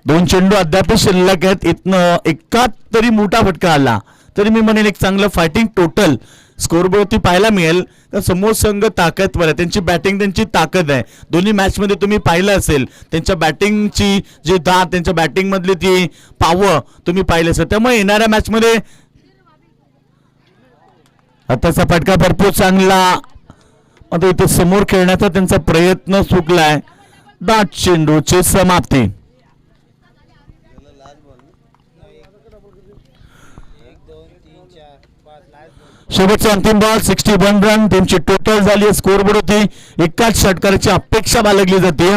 2 चेंडू अद्याप शिल्लक आहेत. इथनं एका तरी मोठा फटका आला तरी मी म्हणेन एक चांगलं फायटिंग टोटल स्कोरवरती पाहायला मिळेल. तर समोर संघ ताकदवर आहे, त्यांची बॅटिंग त्यांची ताकद आहे. दोन्ही मॅच मध्ये तुम्ही पाहिलं असेल त्यांच्या बॅटिंगची जी दाद, त्यांच्या बॅटिंग मधली ती पॉवर तुम्ही पाहिलं असेल. त्यामुळे येणाऱ्या मॅच मध्ये आताचा फटका भरपूर चांगला. आता इथे समोर खेळण्याचा त्यांचा प्रयत्न चुकलाय. दाट चेंडूची समाप्ती. शेवटचा अंतिम बॉल 61 रन. टीमची टोटल झाली. स्कोरबोर्ड होती एकाच षटकाराची अपेक्षा बाळगली जाते.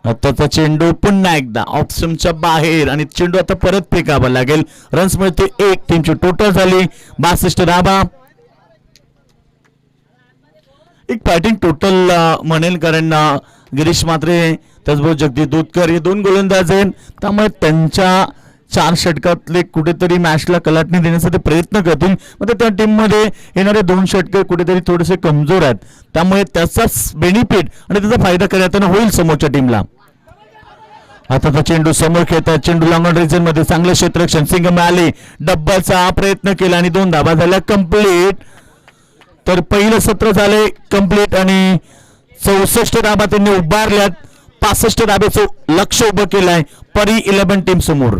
आताचा चेंडू पुन्हा एकदा ऑप्शनच्या बाहेर आणि चेंडू आता परत फेकावा लागेल. रन्स मिळते 1. टीमची टोटल झाली 62 धाबा. एक फायटिंग टोटल म्हणेल, कारण गिरीश म्हात्रे त्याचबरोबर जगदीश दूधकर हे 2 गोलंदाज आहेत. त्यामुळे त्यांच्या 4 षटकातले कुठेतरी मॅचला कलाटणी देण्याचा प्रयत्न करतील. मग त्या टीम मध्ये येणारे 2 षटके कुठेतरी थोडेसे कमजोर आहेत. त्यामुळे त्याचाच बेनिफिट आणि त्याचा फायदा करताना होईल समोरच्या टीमला. आता तो चेंडू समोर खेळतात. चेंडू लॉंग रिजन मध्ये चांगलं क्षेत्ररक्षण सिंग मिळाले. डब्बाचा प्रयत्न केला आणि 2 धाबा झाल्या कंप्लीट. तर पहिलं सत्र झाले कंप्लीट आणि 64 धाबा त्यांनी उभारल्यात. 65 धाब्याचं लक्ष उभं केलंय परी 11 टीम समोर.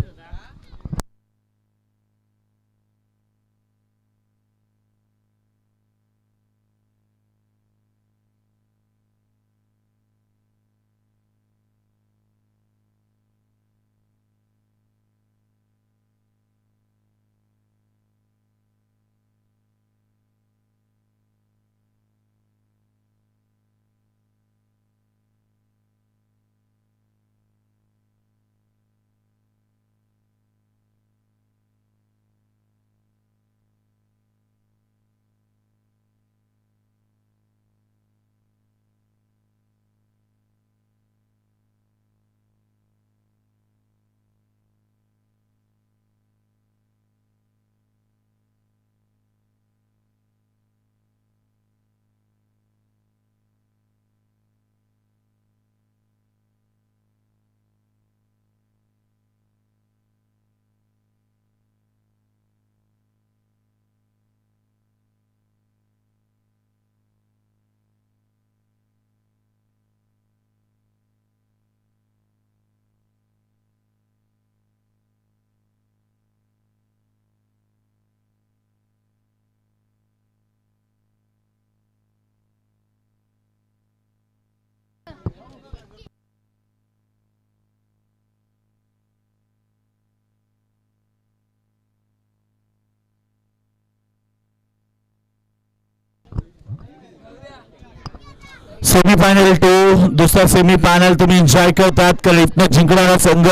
सेमीफायनल 2 दुसरा सेमीफायनल तुम्ही एन्जॉय करतात, कारण इथनं जिंकणारा संघ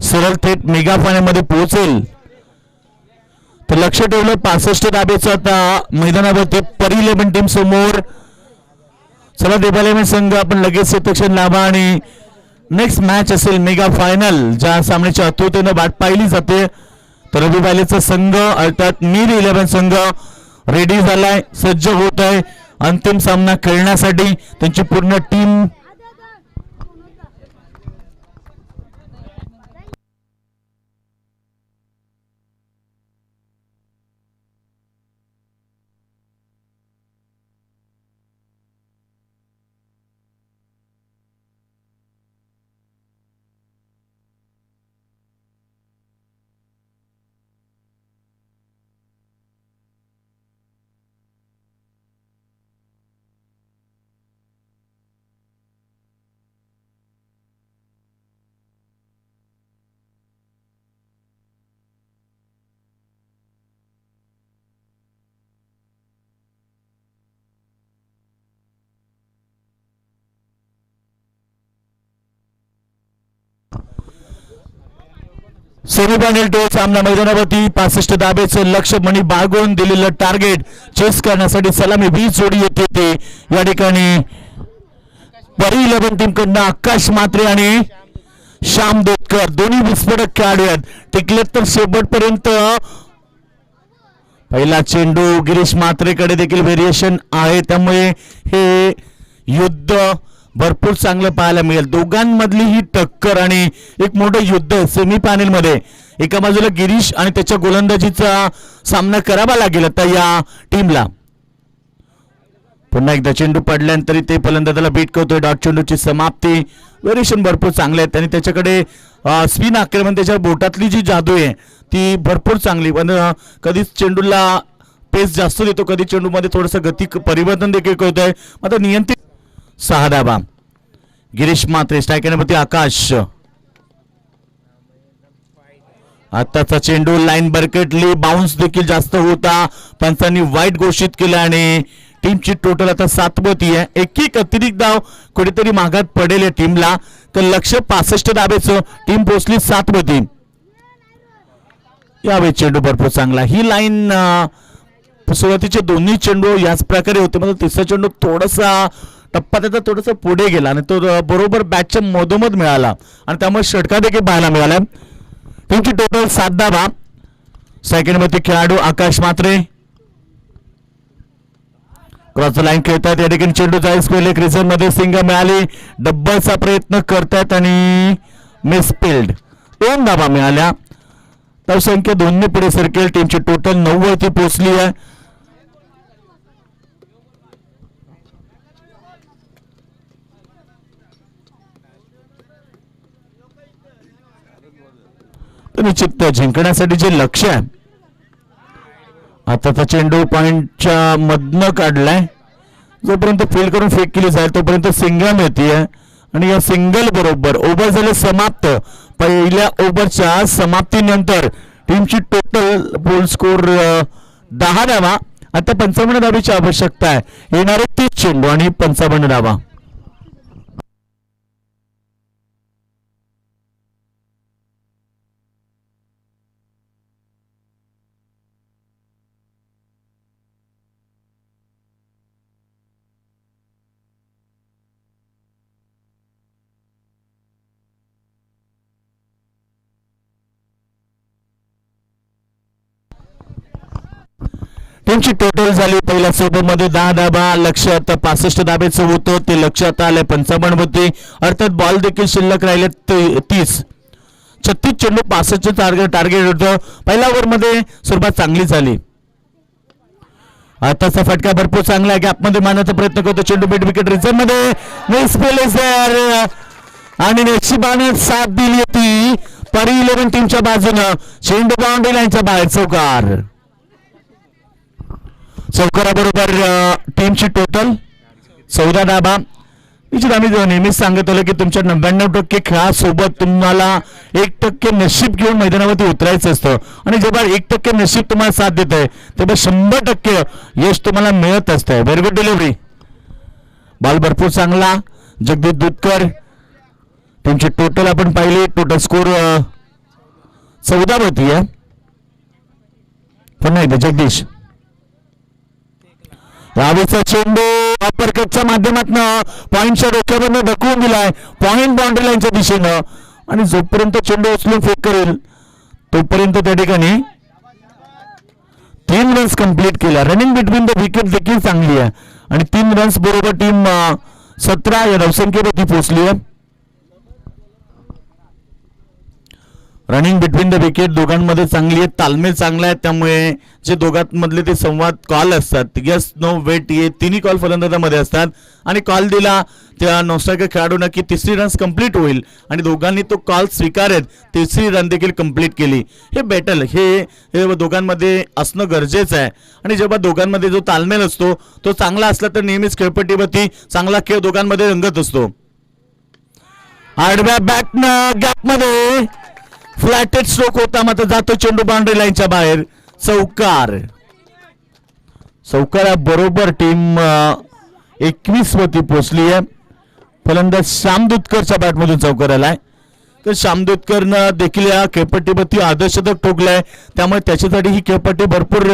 सरळ थेट मेगा फायनल मध्ये पोहोचेल. तर लक्ष ठेवलं 65 धाब्याचं आता मैदानावरती परी 11 टीम समोर. चला देवालय संघ आपण लगेच सेक्शन लावा आणि नेक्स्ट मॅच असेल मेगा फायनल, ज्या सामन्याच्या आतुरतेनं वाट पाहिली जाते. तर रविवालीचा संघ अर्थात मीर 11 संघ रेडी झालाय, सज्ज होत आहे अंतिम सामना खेळण्यासाठी. त्यांची पूर्ण टीम सेमीफायनल टो सामना मैदानावरती 65 धाब्याचं लक्ष मणी बाळगून दिलेलं टार्गेट चेस करण्यासाठी सलामी 20 जोडी येते ते या ठिकाणी परी 11 टीम कडनं आकाश मात्रे आणि श्याम दोतकर दोन्ही विस्फोटक खेळाडू आहेत. टिकले तर शेवटपर्यंत. पहिला चेंडू गिरीश मात्रेकडे देखील व्हेरिएशन आहे, त्यामुळे हे युद्ध भरपूर चांगलं पाहायला मिळेल. दोघांमधली ही टक्कर आणि एक मोठं युद्ध सेमीफायनल मध्ये. एका बाजूला गिरीश आणि त्याच्या गोलंदाजीचा सामना करावा लागेल आता या टीमला. पुन्हा एकदा चेंडू पडल्यानंतर ते फलंदाजाला बीट करतोय. डॉट चेंडूची समाप्ती. व्हेरिएशन भरपूर चांगले आहेत आणि त्याच्याकडे स्पिन आक्रमण त्याच्या बोटातली जी जादू आहे ती भरपूर चांगली. पण कधी चेंडूला पेस जास्त देतो, कधी चेंडूमध्ये थोडंसं गती परिवर्तन देखील करतोय. आता नियंत्रित 6 धाबा. गिरीश मात्रे स्ट्रायकरवरती आकाश. आताचा चेंडू लाईन बरकटली. बाउन्स देखील जास्त होता. पंचांनी वाईट घोषित केलं आणि टीमची टोटल आता 7 आहे. एक अतिरिक्त धाव कुठेतरी मागात पडेल या टीमला. तर लक्ष 65 धाब्याचं. टीम पोहोचली 7 यावेळी चेंडू भरपूर चांगला. ही लाईन सुरुवातीचे दोन्ही चेंडू याच प्रकारे होते, म्हणजे तिसरा चेंडू थोडासा टप्पा त्याचा थोडासा पुढे गेला आणि तो बरोबर बॅटच्या मधोमध मिळाला आणि त्यामुळे षटकार देखील पाहायला मिळाला. टीमची टोटल 7 धावा. सेकंडमध्ये खेळाडू आकाश मात्रे क्रॉस लाईन खेळतात. या ठिकाणी चेंडू जाईस पहिले क्रिझन मध्ये सिंग मिळाली. डब्बलचा प्रयत्न करतात आणि मिसफिल्ड. 2 धावा मिळाल्या. तर संख्या 2 पुढे सरकेल. टीमची टोटल 9 वरती पोहोचली आहे. निश्चित जिंकण्यासाठी जे लक्ष आहे. आताचा चेंडू पॉइंटच्या मधनं काढलाय. जोपर्यंत फील्ड करून फेक केली जाईल तोपर्यंत सिंगल मिळतीये आणि या सिंगल बरोबर ओव्हर झाले समाप्त. पहिल्या ओव्हरच्या समाप्तीनंतर टीमची टोटल बॉल स्कोर 10 धावा. आता 55 धावेची आवश्यकता आहे. येणारे 30 चेंडू आणि 55 धावा. टीमची टोटल झाली पहिल्या सोबतमध्ये 10 धाबा. लक्ष आता 65 धाब्याचं होतं, ते लक्षात आलंय 55 होते. अर्थात बॉल देखील शिल्लक राहिले 30. 36 चेंडू 65 टार्गेट होतं. पहिल्या ओव्हरमध्ये सुरुवात चांगली झाली. आताचा फटका भरपूर चांगला आहे. गॅपमध्ये मारण्याचा प्रयत्न करतो चेंडू. मिड विकेट रिझर्व मध्ये मिस पेलेसर आणि नशिबाने साथ दिली होती परी 11 टीमच्या बाजूनं. चेंडू बाउंड्री लाईनच्या बाहेर. चौकार. चौकाराबरोबर टीमची टोटल 14 धाबा. आम्ही नेहमीच सांगत आलो की तुमच्या 99% खेळासोबत तुम्हाला 1% नशीब घेऊन मैदानावरती उतरायचं असतं आणि जेव्हा 1% नशीब तुम्हाला साथ देत आहे तेव्हा 100% यश तुम्हाला मिळत असतंय. Very good delivery. बॉल भरपूर चांगला. जगदीश दुधकर. टीमची टोटल आपण पाहिली. टोटल स्कोर 14 होती आहे. पुन्हा एकदा जगदीश. यावेळीचा चेंडू अपरकटच्या माध्यमातून पॉइंटच्या डोक्यावरनं ढकलून दिलाय पॉइंट बाउंड्री लाईनच्या दिशेनं आणि जोपर्यंत चेंडू उचलून फेक करेल तोपर्यंत त्या ठिकाणी 3 रन्स कंप्लीट केल्या. रनिंग बिटवीन द विकेट देखील चांगली आहे आणि 3 रन्स बरोबर टीम 17 या धावसंख्येवरती पोहोचली आहे. रनिंग बिटवीन द विकेट दोघांमध्ये चांगली आहे. तालमेल चांगला आहे. त्यामुळे जे दोघांमधले ते संवाद कॉल असतात यस नो वेट हे तिन्ही कॉल फलंदाजामध्ये असतात आणि कॉल दिला त्या नॉस्ट्रायकर खेळाडूंना की 3री रन्स कंप्लीट होईल आणि दोघांनी तो कॉल स्वीकारत 3री रन देखील कंप्लीट केली. हे बॅटल हे दोघांमध्ये असणं गरजेचं आहे आणि जेव्हा दोघांमध्ये जो तालमेल असतो तो चांगला असला तर नेहमीच खेळपट्टीवरती चांगला खेळ दोघांमध्ये रंगत असतो. आडव्या बॅटनं गॅपमध्ये फ्लॅटेड स्ट्रोक होता मात्र जातो चेंडू बाउंड्री लाईनच्या बाहेर. चौकार. चौकाराबरोबर टीम 21 वरती पोहोचली आहे. फलंदाज श्याम दुधकरच्या बॅटमधून चौकार आलाय. तर शामदूतकरनं देखील या खेळपट्टीवरती अर्धशतक ठोकलंय, त्यामुळे त्याच्यासाठी ही खेळपट्टी भरपूर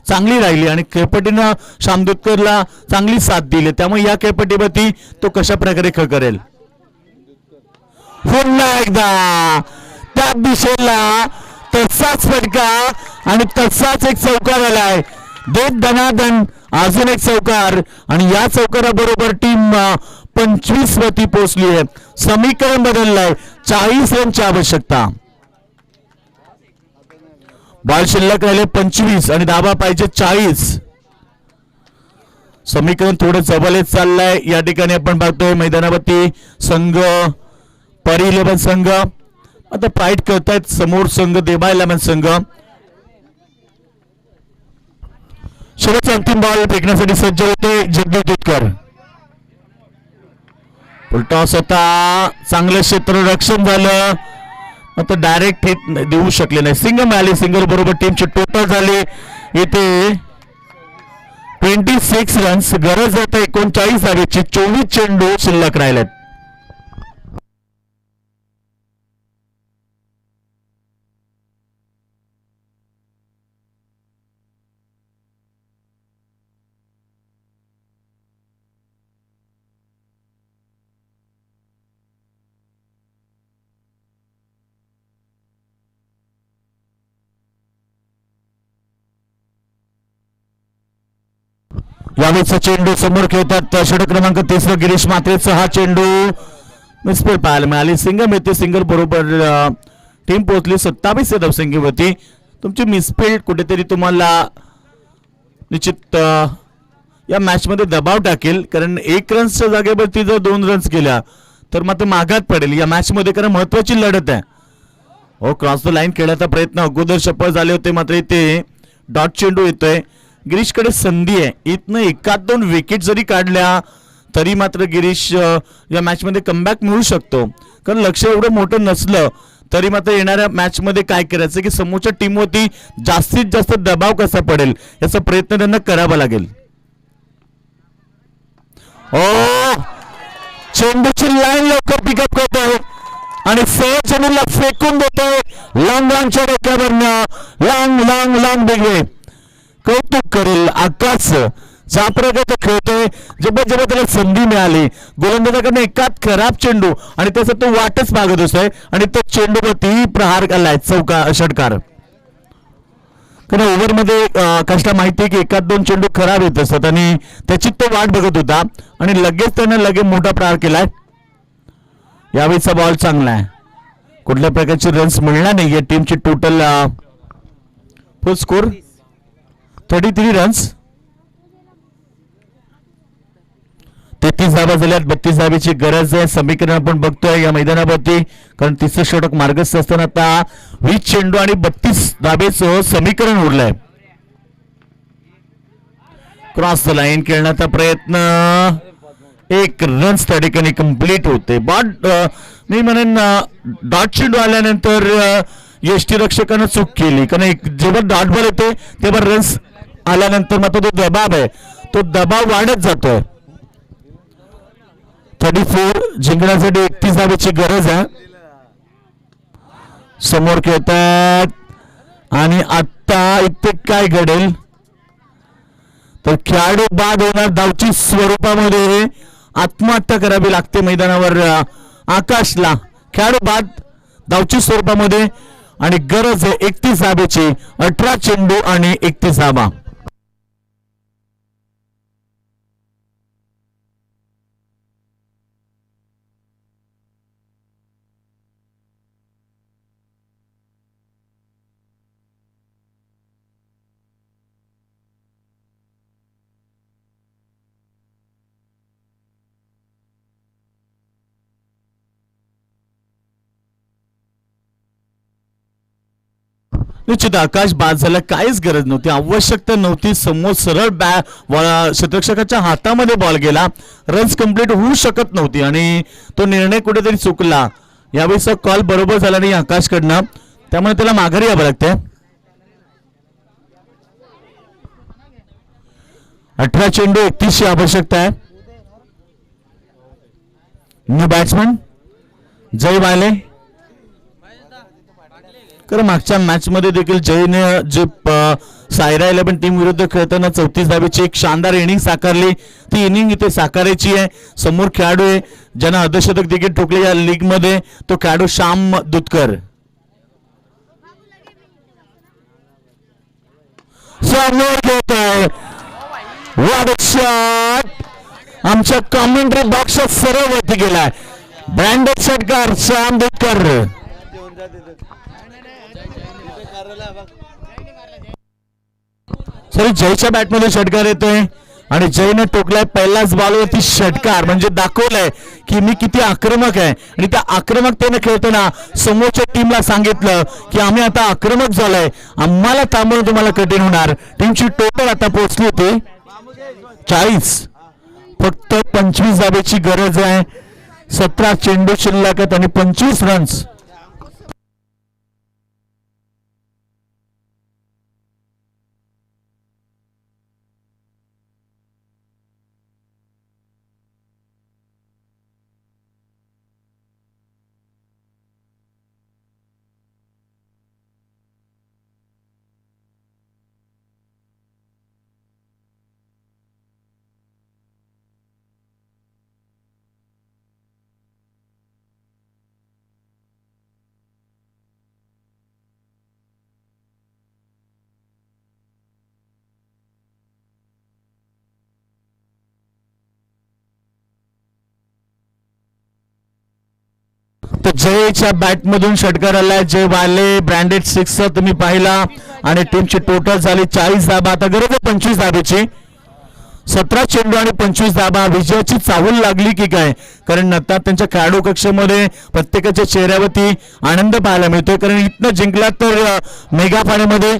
चांगली राहिली आणि खेळपट्टीनं शामदूतकरला चांगली साथ दिली, त्यामुळे या खेळपट्टीवरती तो कशा प्रकारे खेळ करेल. पुन्हा एकदा त्या दिशेला तसाच फटका आणि तसाच एक चौकार आलाय. देत धनाधन अजून एक चौकार आणि या चौकाराबरोबर टीम 25 वरती पोहोचली आहे. समीकरण बदललंय. 40 रनची आवश्यकता. बॉल शिल्लक राहिले 25 आणि धावा पाहिजे 40. समीकरण थोडं जवळ चाललंय. या ठिकाणी आपण बघतोय मैदानावरती संघ परी 11 संघ आता फाईट करतायत. समोर संघ देबा 11 संघ. शेवटचा अंतिम बॉल फेकण्यासाठी सज्ज होते जगदीश दुधकर. टॉस होता, चांगलं क्षेत्ररक्षण झालं, आता डायरेक्ट हिट देऊ शकले नाही. सिंगल मिळाली. सिंगल बरोबर टीमची टोटल झाली इथे 26 रन्स. गरज आता 39 धावेची. 24 चेंडू शिल्लक राहिलेत. यावेळीचा चेंडू समोर खेळतात षटक क्रमांक 3 गिरीश म्हात्रेचा. हा चेंडू मिसफील्ड पाहायला मिळाली. सिंगल मिळते. सिंगल बरोबर टीम पोहोचली 27 धावसंख्येवरती. तुमची मिसफील्ड कुठेतरी तुम्हाला निश्चित या मॅच मध्ये दबाव टाकेल, कारण 1 रन्सच्या जागेवरती जर 2 रन्स केल्या तर मात्र मागात पडेल या मॅच मध्ये, कारण महत्वाची लढत आहे. हो, क्रॉस द लाईन खेळण्याचा प्रयत्न अगोदर सफल झाले होते, मात्र इथे डॉट चेंडू येतोय. गिरीशकडे संधी आहे. इथनं 1-2 विकेट जरी काढल्या तरी मात्र गिरीश या मॅच मध्ये कमबॅक मिळू शकतो, कारण लक्ष एवढं मोठं नसलं तरी मात्र येणाऱ्या मॅच मध्ये काय करायचं की समोरच्या टीमवरती जास्तीत जास्त दबाव कसा पडेल याचा प्रयत्न त्यांना करावा लागेल. हो, चेंडूची लाईन लवकर पिकअप करतोय आणि चेंडूला फेकून देतोय लांबच्या डोक्यावरनं. लांग बिगवे. कौतुक करेल आकाश. ज्या प्रकारे खेळतोय, जेव्हा त्याला संधी मिळाली गोलंदाजाकडे एकात खराब चेंडू आणि त्याचा तो वाटच मागत असतोय आणि तो चेंडूवरती प्रहार केलाय षटकार. कारण ओव्हरमध्ये कष्टा माहिती आहे की 1-2 चेंडू खराब येत असतात आणि त्याची तो वाट बघत होता आणि लगेच त्याने मोठा प्रहार केलाय. यावेळीचा बॉल चांगला आहे. कुठल्या प्रकारचे रन्स मिळणार नाही. या टीमची टोटल फुल स्कोर 33 रन्स. 33 धावा झाल्यात. 32 धावेची गरज आहे. समीकरण आपण बघतोय या मैदानावरती, कारण 30 षटक मार्गस्थ असताना आता 20 चेंडू आणि 32 धावेचं समीकरण उरलंय. क्रॉस द लाईन खेळण्याचा प्रयत्न. 1 रन्स त्या ठिकाणी कंप्लीट होते. मी म्हणेन डॉट चेंडू आल्यानंतर यष्टीरक्षकानं चूक केली, कारण जेव्हा डॉट बॉल येते तेव्हा रन्स आल्यानंतर मात्र तो दबाव आहे, तो दबाव वाढत जातोय. 34 जिंकण्यासाठी 31 धावेची गरज आहे. समोर खेळतात आणि आता इथे काय घडेल तर खेळाडू बाद होणार. धावची स्वरूपामध्ये आत्महत्या करावी लागते मैदानावर आकाशला. खेळाडू बाद धावची स्वरूपामध्ये आणि गरज आहे 31 धावेची. 18 चेंडू आणि 31 धावा. निश्चित आकाश बाद झाला. काहीच गरज नव्हती, आवश्यकता नव्हती. समोर सरळ क्षेत्ररक्षकाच्या हातामध्ये बॉल गेला. रन्स कंप्लीट होऊ शकत नव्हती आणि तो निर्णय कुठेतरी चुकला. यावेळीचा कॉल बरोबर झाला नाही आकाशकडनं, त्यामुळे त्याला माघारी यावं लागतंय. 18 चेंडू 31 ची आवश्यकता आहे. न्यू बॅट्समन जय वाले कारण मागच्या मॅच मध्ये देखील जयने जे सायरा 11 टीम विरुद्ध खेळताना 34 धावेची एक शानदार इनिंग साकारली. ती इनिंग इथे साकारायची आहे. समोर खेळाडू आहे ज्यानं अर्धशतक देखील ठोकले या लीग मध्ये, तो खेळाडू श्याम दुधकर. समोर घेत आहे शॉट, आमच्या कॉमेंट्री बॉक्सच्या सरळ वरती गेलाय. ब्रँडेड षटकार श्याम दुधकर. सॉरी, जयच्या बॅटमध्ये षटकार येतोय आणि जयने टोकलाय पहिलाच बॉलवरती षटकार, म्हणजे दाखवलंय की मी किती आक्रमक आहे. आणि त्या आक्रमकतेने खेळताना समोरच्या टीमला सांगितलं की आम्ही आता आक्रमक झालोय, आम्हाला थांबवणं तुम्हाला कठीण होणार. टीमची टोटल आता पोहोचली होती 40, फक्त 25 धावेची गरज आहे. 17 चेंडू शिल्लक आहेत आणि 25 रन्स. तर जयच्या बॅट मधून षटकार आलाय. जय वाले ब्रँडेड 6 तुम्ही पाहिला आणि टीमची टोटल झाली 40 धाबा. आता गरज आहे 25 धाब्याची. 17 चेंडू आणि 25 धाबा. विजयाची चाहूल लागली की काय, कारण आता त्यांच्या खेळाडू कक्षामध्ये प्रत्येकाच्या चेहऱ्यावरती आनंद पाहायला मिळतोय. कारण इथनं जिंकला तर मेगा फायनलमध्ये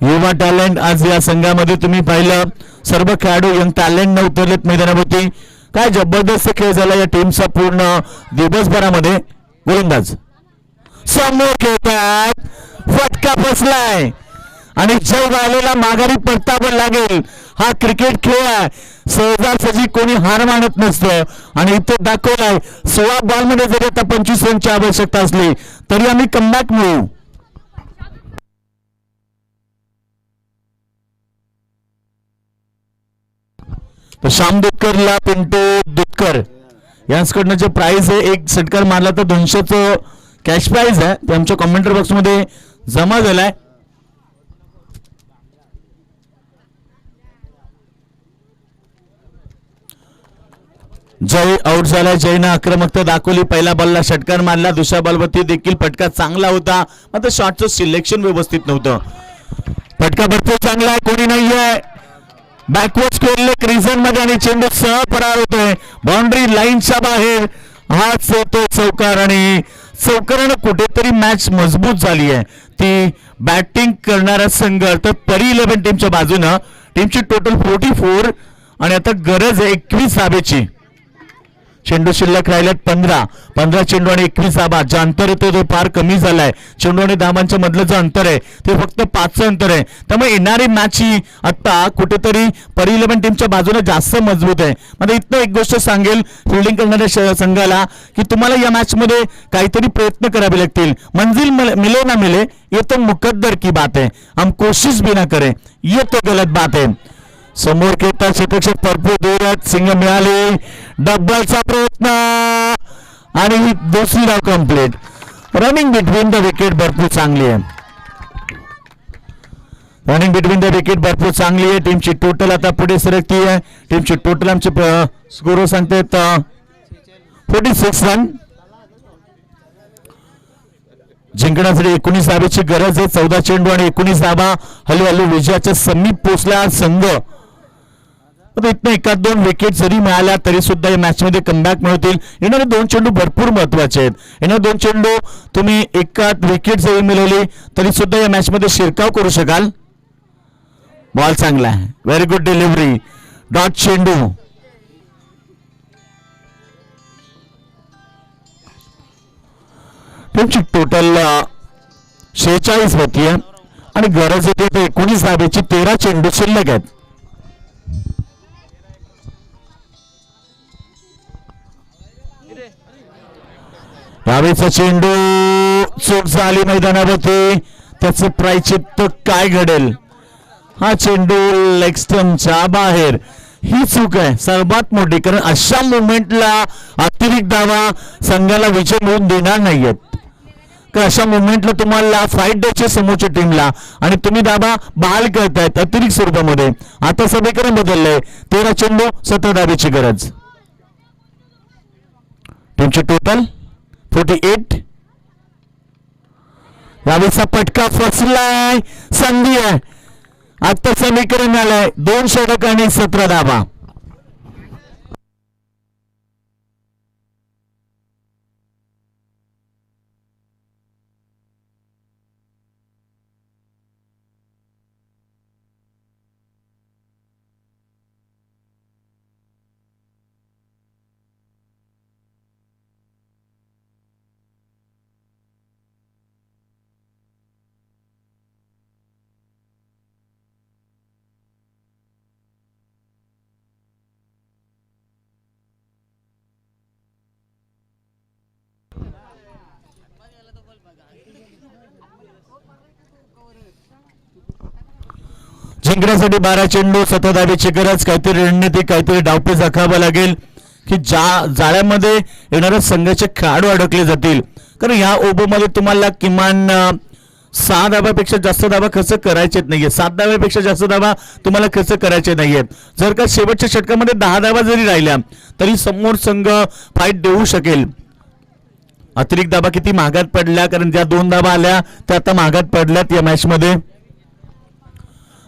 युवा टॅलेंट आज या संघामध्ये तुम्ही पाहिलं सर्व खेळाडू यंग टॅलेंट न उतरलेत मैदानावरती. काय जबरदस्त खेळ झाला या टीमचा पूर्ण दिवसभरामध्ये. गोलंदाज समोर खेळतात, फटका बसलाय आणि जय वालेला माघारी परतावं लागेल. हा क्रिकेट खेळ आहे, सहजासहजी कोणी हार मानत नसतं. आणि इथे दाखवलाय 16 बॉलमध्ये जरी आता 25 रनची आवश्यकता असली तरी आम्ही कमबॅक मिळू. श्याम दुधकरला पिंटू दुधकर यांच्याकडनं जे प्राइस आहे, एक षटकार मारला तर 200चं कॅश प्राइज आहे, ते आमच्या कॉमेंटर बॉक्स मध्ये जमा झालाय. जय आउट झालाय. जयनं आक्रमकता दाखवली. पहिल्या बॉलला षटकार मारला, दुसऱ्या बॉलवरती देखील फटका चांगला होता, मात्र शॉटचं सिलेक्शन व्यवस्थित नव्हतं. फटका भरपूर चांगला आहे, कोणी नाहीये. बॅकवर्ड स्क्वेअर रिझन मध्ये आणि चेंडू सह परार होतोय बाउंड्री लाईनच्या बाहेर. हाच होतो चौकार आणि चौकारानं कुठेतरी मॅच मजबूत झाली आहे. ती बॅटिंग करणारा संघ तर परी 11 टीमच्या बाजूनं. टीमची टोटल 44 आणि आता गरज आहे 21 धाब्याची. चेंडू शिल्लक राहिल्यात 15 चेंडू आणि 21 धाबा. जे अंतर येतो ते फार कमी झालाय. चेंडू आणि धाबांच्या मधलं जे अंतर आहे ते फक्त 5चं अंतर आहे. त्यामुळे येणारी मॅच ही आता कुठेतरी परी 11 टीमच्या बाजूने जास्त मजबूत आहे. म्हणजे इथं एक गोष्ट सांगेल फिल्डिंग करणाऱ्या संघाला की तुम्हाला या मॅच मध्ये काहीतरी प्रयत्न करावे लागतील. मंजिल मिले ना मिले ये तो मुकद्दर की बात है, हम कोशिश भी ना करें ये तो गलत बात है. समोर खेळतात क्षेत्ररक्षक भरपूर दूर आहेत. सिंग मिळाले, डबलचा प्रयत्न आणि दुसरी धाव complete. Running between the wicket भरपूर चांगली आहे. रनिंग बिटवीन द विकेट भरपूर चांगली आहे. टीमची टोटल आता पुढे सरकती आहे. टीमची टोटल आमचे स्कोर सांगतात 46 रन. जिंकण्यासाठी 19 धाब्याची गरज आहे. 14 चेंडू आणि 19 धाबा. हळूहळू विजयाच्या समीप पोहोचला संघ. इथनं एकाच 2 विकेट जरी मिळाल्या तरी सुद्धा या मॅच मध्ये कमबॅक मिळतील. येणारे 2 चेंडू भरपूर महत्वाचे आहेत. येणारे 2 चेंडू तुम्ही एकाच विकेट जरी मिळवली तरी सुद्धा या मॅच मध्ये शिरकाव करू शकाल. बॉल चांगला आहे, व्हेरी गुड डिलिव्हरी, डॉट चेंडू. टीमची टोटल 46 होती आणि गरज होती 19 धाब्याची. 13 चेंडू शिल्लक आहेत. डावीचा चेंडू चूक झाली मैदानावरती, त्याचं प्रायचित्त काय घडेल? हा चेंडू लेग स्टंपच्या बाहेर. ही चूक आहे सर्वात मोठी, कारण अशा मुवमेंटला अतिरिक्त धावा संघाला विजय मिळवून देणार नाहीयेत. तर अशा मुवमेंटला तुम्हाला फाईट द्यायचे समोरच्या टीमला आणि तुम्ही धावा बहाल करतायत अतिरिक्त स्वरूपामध्ये. आता समीकरण बदललंय, 13 चेंडू 17 धावेची गरज. टीमचे टोटल 48. यावेळेचा पटका फसलाय, संधी आहे. आता समीकरण आलंय 2 षटक आणि 17 धावा. जिंकण्यासाठी 12 चेंडू 17 धावेची गरज. काहीतरी रणनीती, काहीतरी डावपेच आखावा लागेल की जाळ्यामध्ये येणाऱ्या संघाचे खेळाडू अडकले जातील. कारण या ओव्हरमध्ये तुम्हाला किमान 6 धावापेक्षा जास्त धावा खर्च करायचेच नाहीये. 7 धाव्यापेक्षा जास्त धावा तुम्हाला खर्च करायचे नाहीये. जर का शेवटच्या षटकामध्ये 10 धावा जरी राहिल्या तरी समोर संघ फाईट देऊ शकेल. अतिरिक्त धावा किती महागात पडल्या, कारण ज्या 2 धावा आल्या त्या आता महागात पडल्यात या मॅच मध्ये.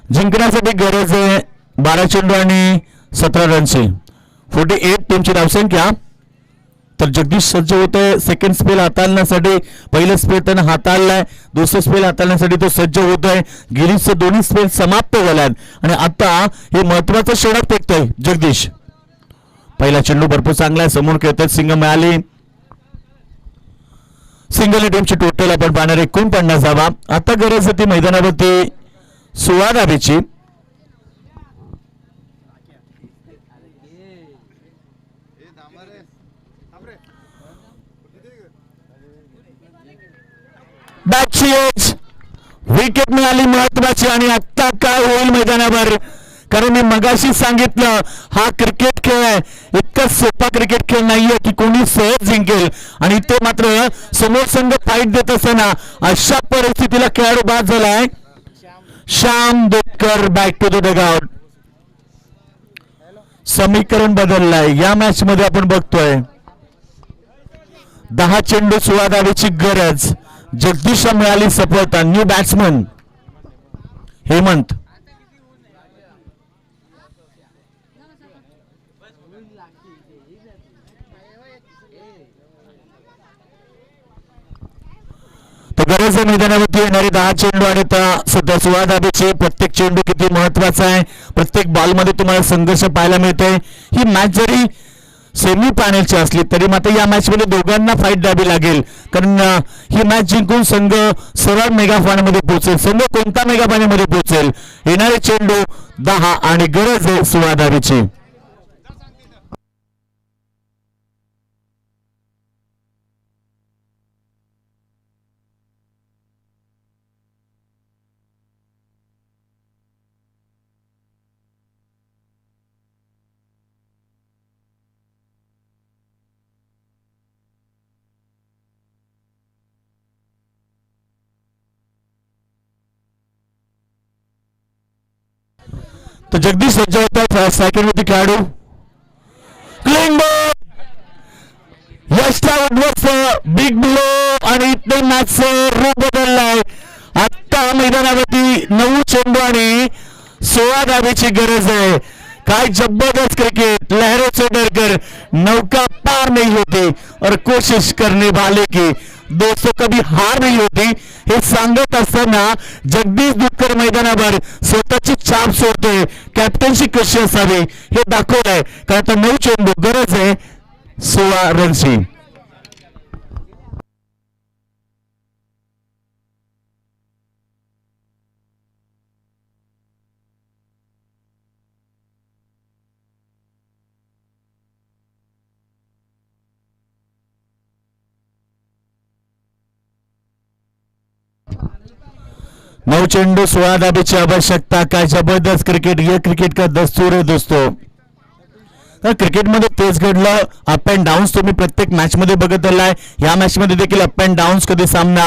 जिंकण्यासाठी गरज आहे 12 चेंडू आणि 17 रनची. 48 टीमची धावसंख्या. तर जगदीश सज्ज होत आहे सेकंड स्पेल हाताळण्यासाठी. पहिलं स्पेल त्यानं हाताळलाय, दुसरं स्पेल हाताळण्यासाठी तो सज्ज होत आहे. गिरीशचं दोन्ही स्पेल समाप्त झाल्यात आणि आता हे महत्वाचं षटक फेकतोय जगदीश. पहिला चेंडू भरपूर चांगला आहे, समोर खेळतात, सिंगल मिळाली. सिंगल टीमची टोटल आपण पाहणार 49 धावा. आता गरज होती मैदानावरती 16 धावेची. बॅटची एज, विकेट मिळाली महत्वाची. आणि आता काय होईल मैदानावर, कारण मी मगाशी सांगितलं हा क्रिकेट खेळ आहे, इतका सोपा क्रिकेट खेळ नाहीये की कोणी सहज जिंकेल. आणि ते मात्र समोर संघ फाईट देत असताना अशा परिस्थितीला खेळाडू बाद झालाय. Shyam Detkar back to the dugout. समीकरण बदललंय या मॅच मध्ये. आपण बघतोय 10 चेंडू 16 धावेची गरज. जगदीशला मिळाली सफलता. New batsman Hemant. तर गरज आहे मैदानावरती येणारे 10 चेंडू आणि 16 धावेची. प्रत्येक चेंडू किती महत्वाचा आहे, प्रत्येक बॉलमध्ये तुम्हाला संघर्ष पाहायला मिळतोय. ही मॅच जरी सेमी फायनलची असली तरी मात्र या मॅच मध्ये दोघांना फाईट द्यावी लागेल, कारण ही मॅच जिंकून संघ सरळ मेगा फायनल मध्ये पोहोचेल. संघ कोणता मेगा फायनल मध्ये पोहोचेल? येणारे चेंडू 10 आणि गरज आहे 16 धावेची. तो जगदीश सज्ज होता सेकंड वरती खेळाडू. क्लीन बॉल, यशच्या उद्वस्त बिग ब्लो आणि इथे मॅच रूप बदललाय. आता मैदानावरती 9 चेंडू आणि 16 धावेची गरज आहे. काय जबरदस्त क्रिकेट. लहरों से डरकर नौका पार नहीं होती और कोशिश करने वाले की दोस्तों कभी हार नहीं होती, हे सांगत असताना जगदीश दुधकर मैदानावर स्वतःची छाप सोडतोय. कॅप्टन्सी कशी असावी हे दाखवलंय, कारण आता 9 चेंडू गरज आहे 16 रनची. 9 चेंडू 16 धाबेची आवश्यकता. काय जबरदस्त क्रिकेट, ये क्रिकेट का दस्तूर है दोस्तों. क्रिकेटमध्ये तेच घडलं. अप अँड डाऊन्स तुम्ही प्रत्येक मॅच मध्ये बघत आलाय. या मॅच मध्ये देखील अप अँड डाऊन्स. कधी सामना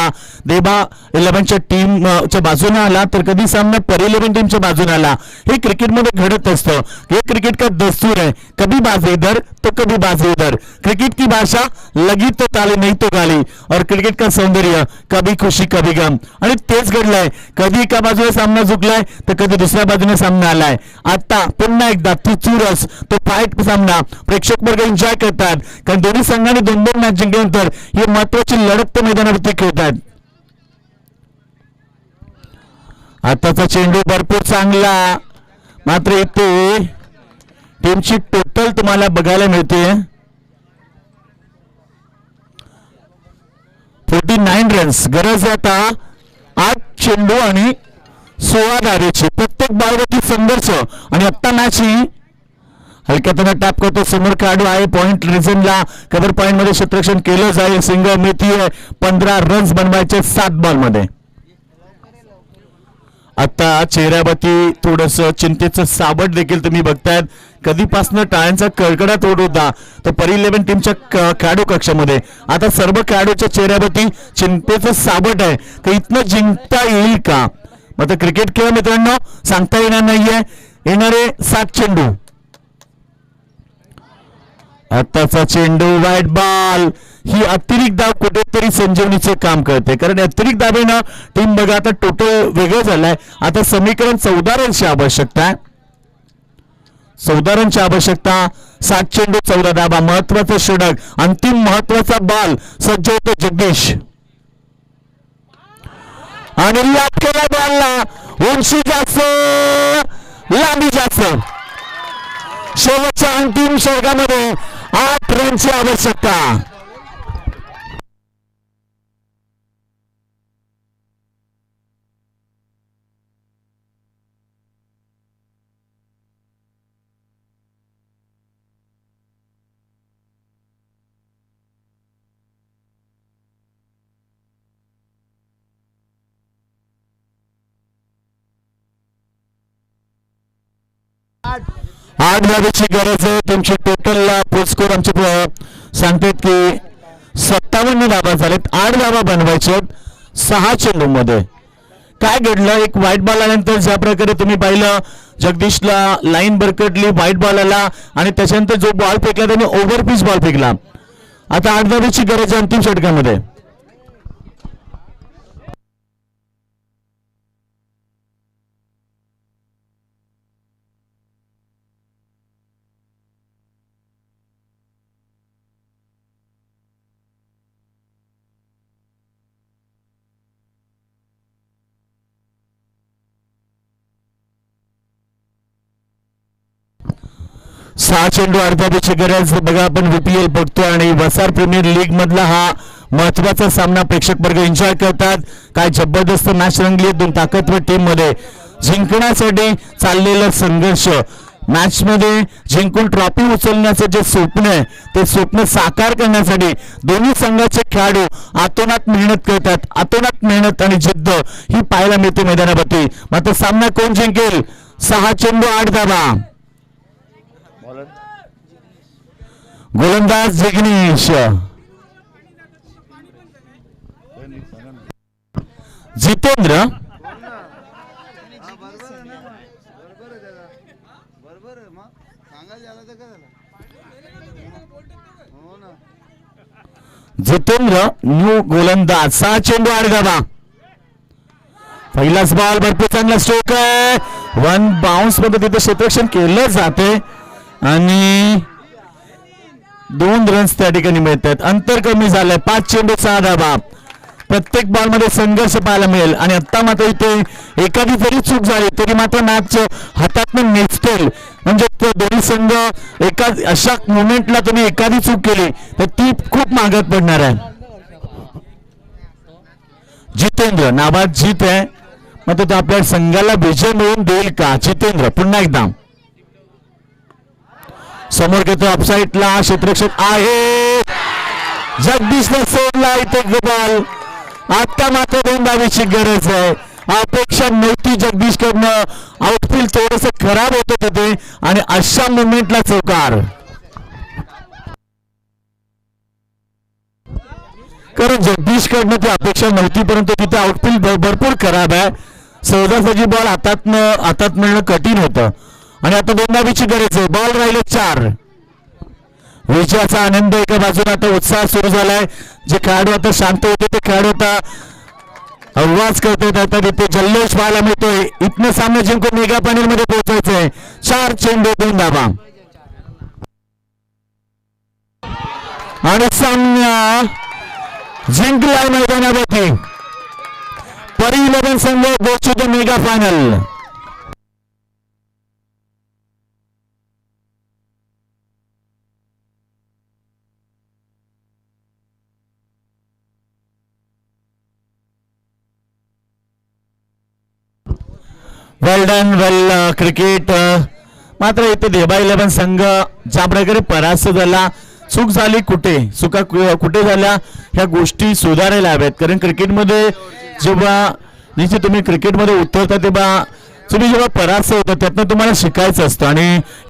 देबा 11च्या टीमच्या बाजूने आला तर कधी सामना पर 11 टीमच्या बाजूने आला. हे क्रिकेटमध्ये घडत असतं. हे क्रिकेट का दस्तूर है. कभी बाजी इधर तो कभी बाजी उधर. क्रिकेट की भाषा लगी तो ताली नहीं तो गाली. और क्रिकेट का सौंदर्य कभी खुशी कभी गम. आणि तेच घडलंय. कधी एका बाजूने सामना झुकलाय तर कधी दुसऱ्या बाजूने सामना आलाय. आता पुन्हा एकदा ती चुरस, तो फाईट सामना प्रेक्षक वर्ग एन्जॉय करतात. कारण दोन्ही संघाने 2-2 मॅच जिंकल्यानंतर ही महत्वाची लढत ते मैदानावरती खेळतात. आताचा चेंडू भरपूर चांगला, मात्र इथे टीमची टोटल तुम्हाला बघायला मिळते 49 रन्स. गरज आता 8 चेंडू आणि 16 धावेची. प्रत्येक बॉलवरती संघर्ष. आणि आता मॅच ही हलक्यात टॅप करतो. समोर खेळाडू आहे पॉइंट रिझनला. कव्हर पॉइंट मध्ये क्षेत्ररक्षण केलं जाईल. सिंगल मिळतीये 15 रन्स बनवायचे 7 बॉल मध्ये. आता चेहऱ्यावरती थोडस चिंतेचं सावट देखील तुम्ही बघतायत. कधीपासून टाळ्यांचा कडकडाट होत होता तर पर 11 टीमच्या खेळाडू कक्षामध्ये आता सर्व खेळाडूच्या चेहऱ्यावरती चिंतेचं सावट आहे की इथनं जिंकता येईल का. मात्र क्रिकेट खेळ मित्रांनो सांगता येणार नाहीये. येणारे 7 चेंडू. आताचा चेंडू वाईट बॉल. ही अतिरिक्त धाव कुठेतरी संजीवनीचे काम करते. कारण अतिरिक्त धावेनं टीम बघा आता टोटल वेगळं झालंय. आता समीकरण 14 रनची आवश्यकता आहे. 14 रनची आवश्यकता. 7 चेंडू 14 धावा. महत्वाचं षटक, अंतिम महत्वाचा बॉल. सज्ज होतो जगदीश आणि यात केला बॉलला उंची जास्त, लांबी जास्त. शेवटच्या अंतिम षटकामध्ये 8 रनची आवश्यकता. आठ धावेची गरज आहे. तुमची टोटल स्कोर आमचे सांगतात की 57 धावा झालेत. 8 धावा बनवायच्या 6 चेंडू मध्ये. काय घडलं, एक व्हाईट बॉल आल्यानंतर ज्या प्रकारे तुम्ही पाहिलं जगदीशला लाईन बरकटली, व्हाईट बॉल आला आणि त्याच्यानंतर जो बॉल फेकला त्याने ओव्हरपिच बॉल फेकला. आता 8 धावेची गरज आहे अंतिम षटकामध्ये. सहा चेंडू अर्ध्याची गरज. बघा आपण VPL बघतोय आणि वसार प्रीमियर लीग मधला हा महत्वाचा सामना प्रेक्षक वर्ग एन्जॉय करतात. काय जबरदस्त मॅच रंगली. 2 ताकदवर टीम मध्ये जिंकण्यासाठी चाललेला संघर्ष. मॅच मध्ये जिंकून ट्रॉफी उचलण्याचं जे स्वप्न आहे ते स्वप्न साकार करण्यासाठी दोन्ही संघाचे खेळाडू आतोनात मेहनत करतात. आतोनात मेहनत आणि जिद्द ही पाहायला मिळते मैदानावरती. मात्र सामना कोण जिंकेल. 6 चेंडू 8 धावा. गोलंदाज जिग्नेश. जितेंद्र जितेंद्र न्यू गोलंदाज. 6 चेंडू 8 धावा. पहिलाच बॉल भरपूर चांगला स्ट्रोक आहे. 1 बाउन्स मध्ये तिथे क्षेत्ररक्षण केलं जाते आणि 2 रन्स त्या ठिकाणी मिळत आहेत. अंतर कमी झालंय. 5 चेंडू 6 धावा. प्रत्येक बॉल मध्ये संघर्ष पाहायला मिळेल आणि आता मात्र इथे एखादी जरी चूक झाली तरी मात्र मॅच हातातून निसटेल. म्हणजे दोन्ही संघ एका अशा मोमेंटला तुम्ही एखादी चूक केली तर ती खूप मागत पडणार आहे. जितेंद्र नावात जीत आहे. मग तो आपल्या संघाला विजय मिळवून देईल का. जितेंद्र पुन्हा एकदा समोर घेतो. अपसाईडला क्षेत्ररक्षक आहे. जगदीशने सोडला इथे बॉल. आता मात्र 2 धावेची गरज आहे. अपेक्षा नव्हती जगदीशकडनं. आउटफील्ड थोडस खराब होत होतं ते आणि अशा मुवमेंटला चौकार. कारण जगदीशकडनं ती अपेक्षा नव्हती परंतु तिथे आउटफील्ड भरपूर खराब आहे. सहजासहजी बॉल हातात मिळणं कठीण होतं आणि आता 2 धावेची गरज आहे. बॉल राहिले 4. विजयाचा आनंद एका बाजूला आता उत्साह सुरू झालाय. जे खेळाडू आता शांत होते ते खेळाडू आता आवाज करतात. आता तिथे जल्लोष पाहायला मिळतोय. इथनं सामना जिंकून मेगा फायनल मध्ये पोहोचायचंय. 4 चेंडू 2 धावा आणि सामना जिंकलाय मैदानावरती. परी 11 संघ गोes to the mega final. Well done well cricket. मात्र इथे देबा 11 संघ ज्या प्रकारे परास्त झाला, चूक झाली चुका कुठे झाल्या ह्या गोष्टी सुधारायला हव्यात. कारण क्रिकेटमध्ये जेव्हा निश्चित तुम्ही क्रिकेटमध्ये उतरता तेव्हा तुम्ही जेव्हा परास्त होता त्यातनं तुम्हाला शिकायचं असतं आणि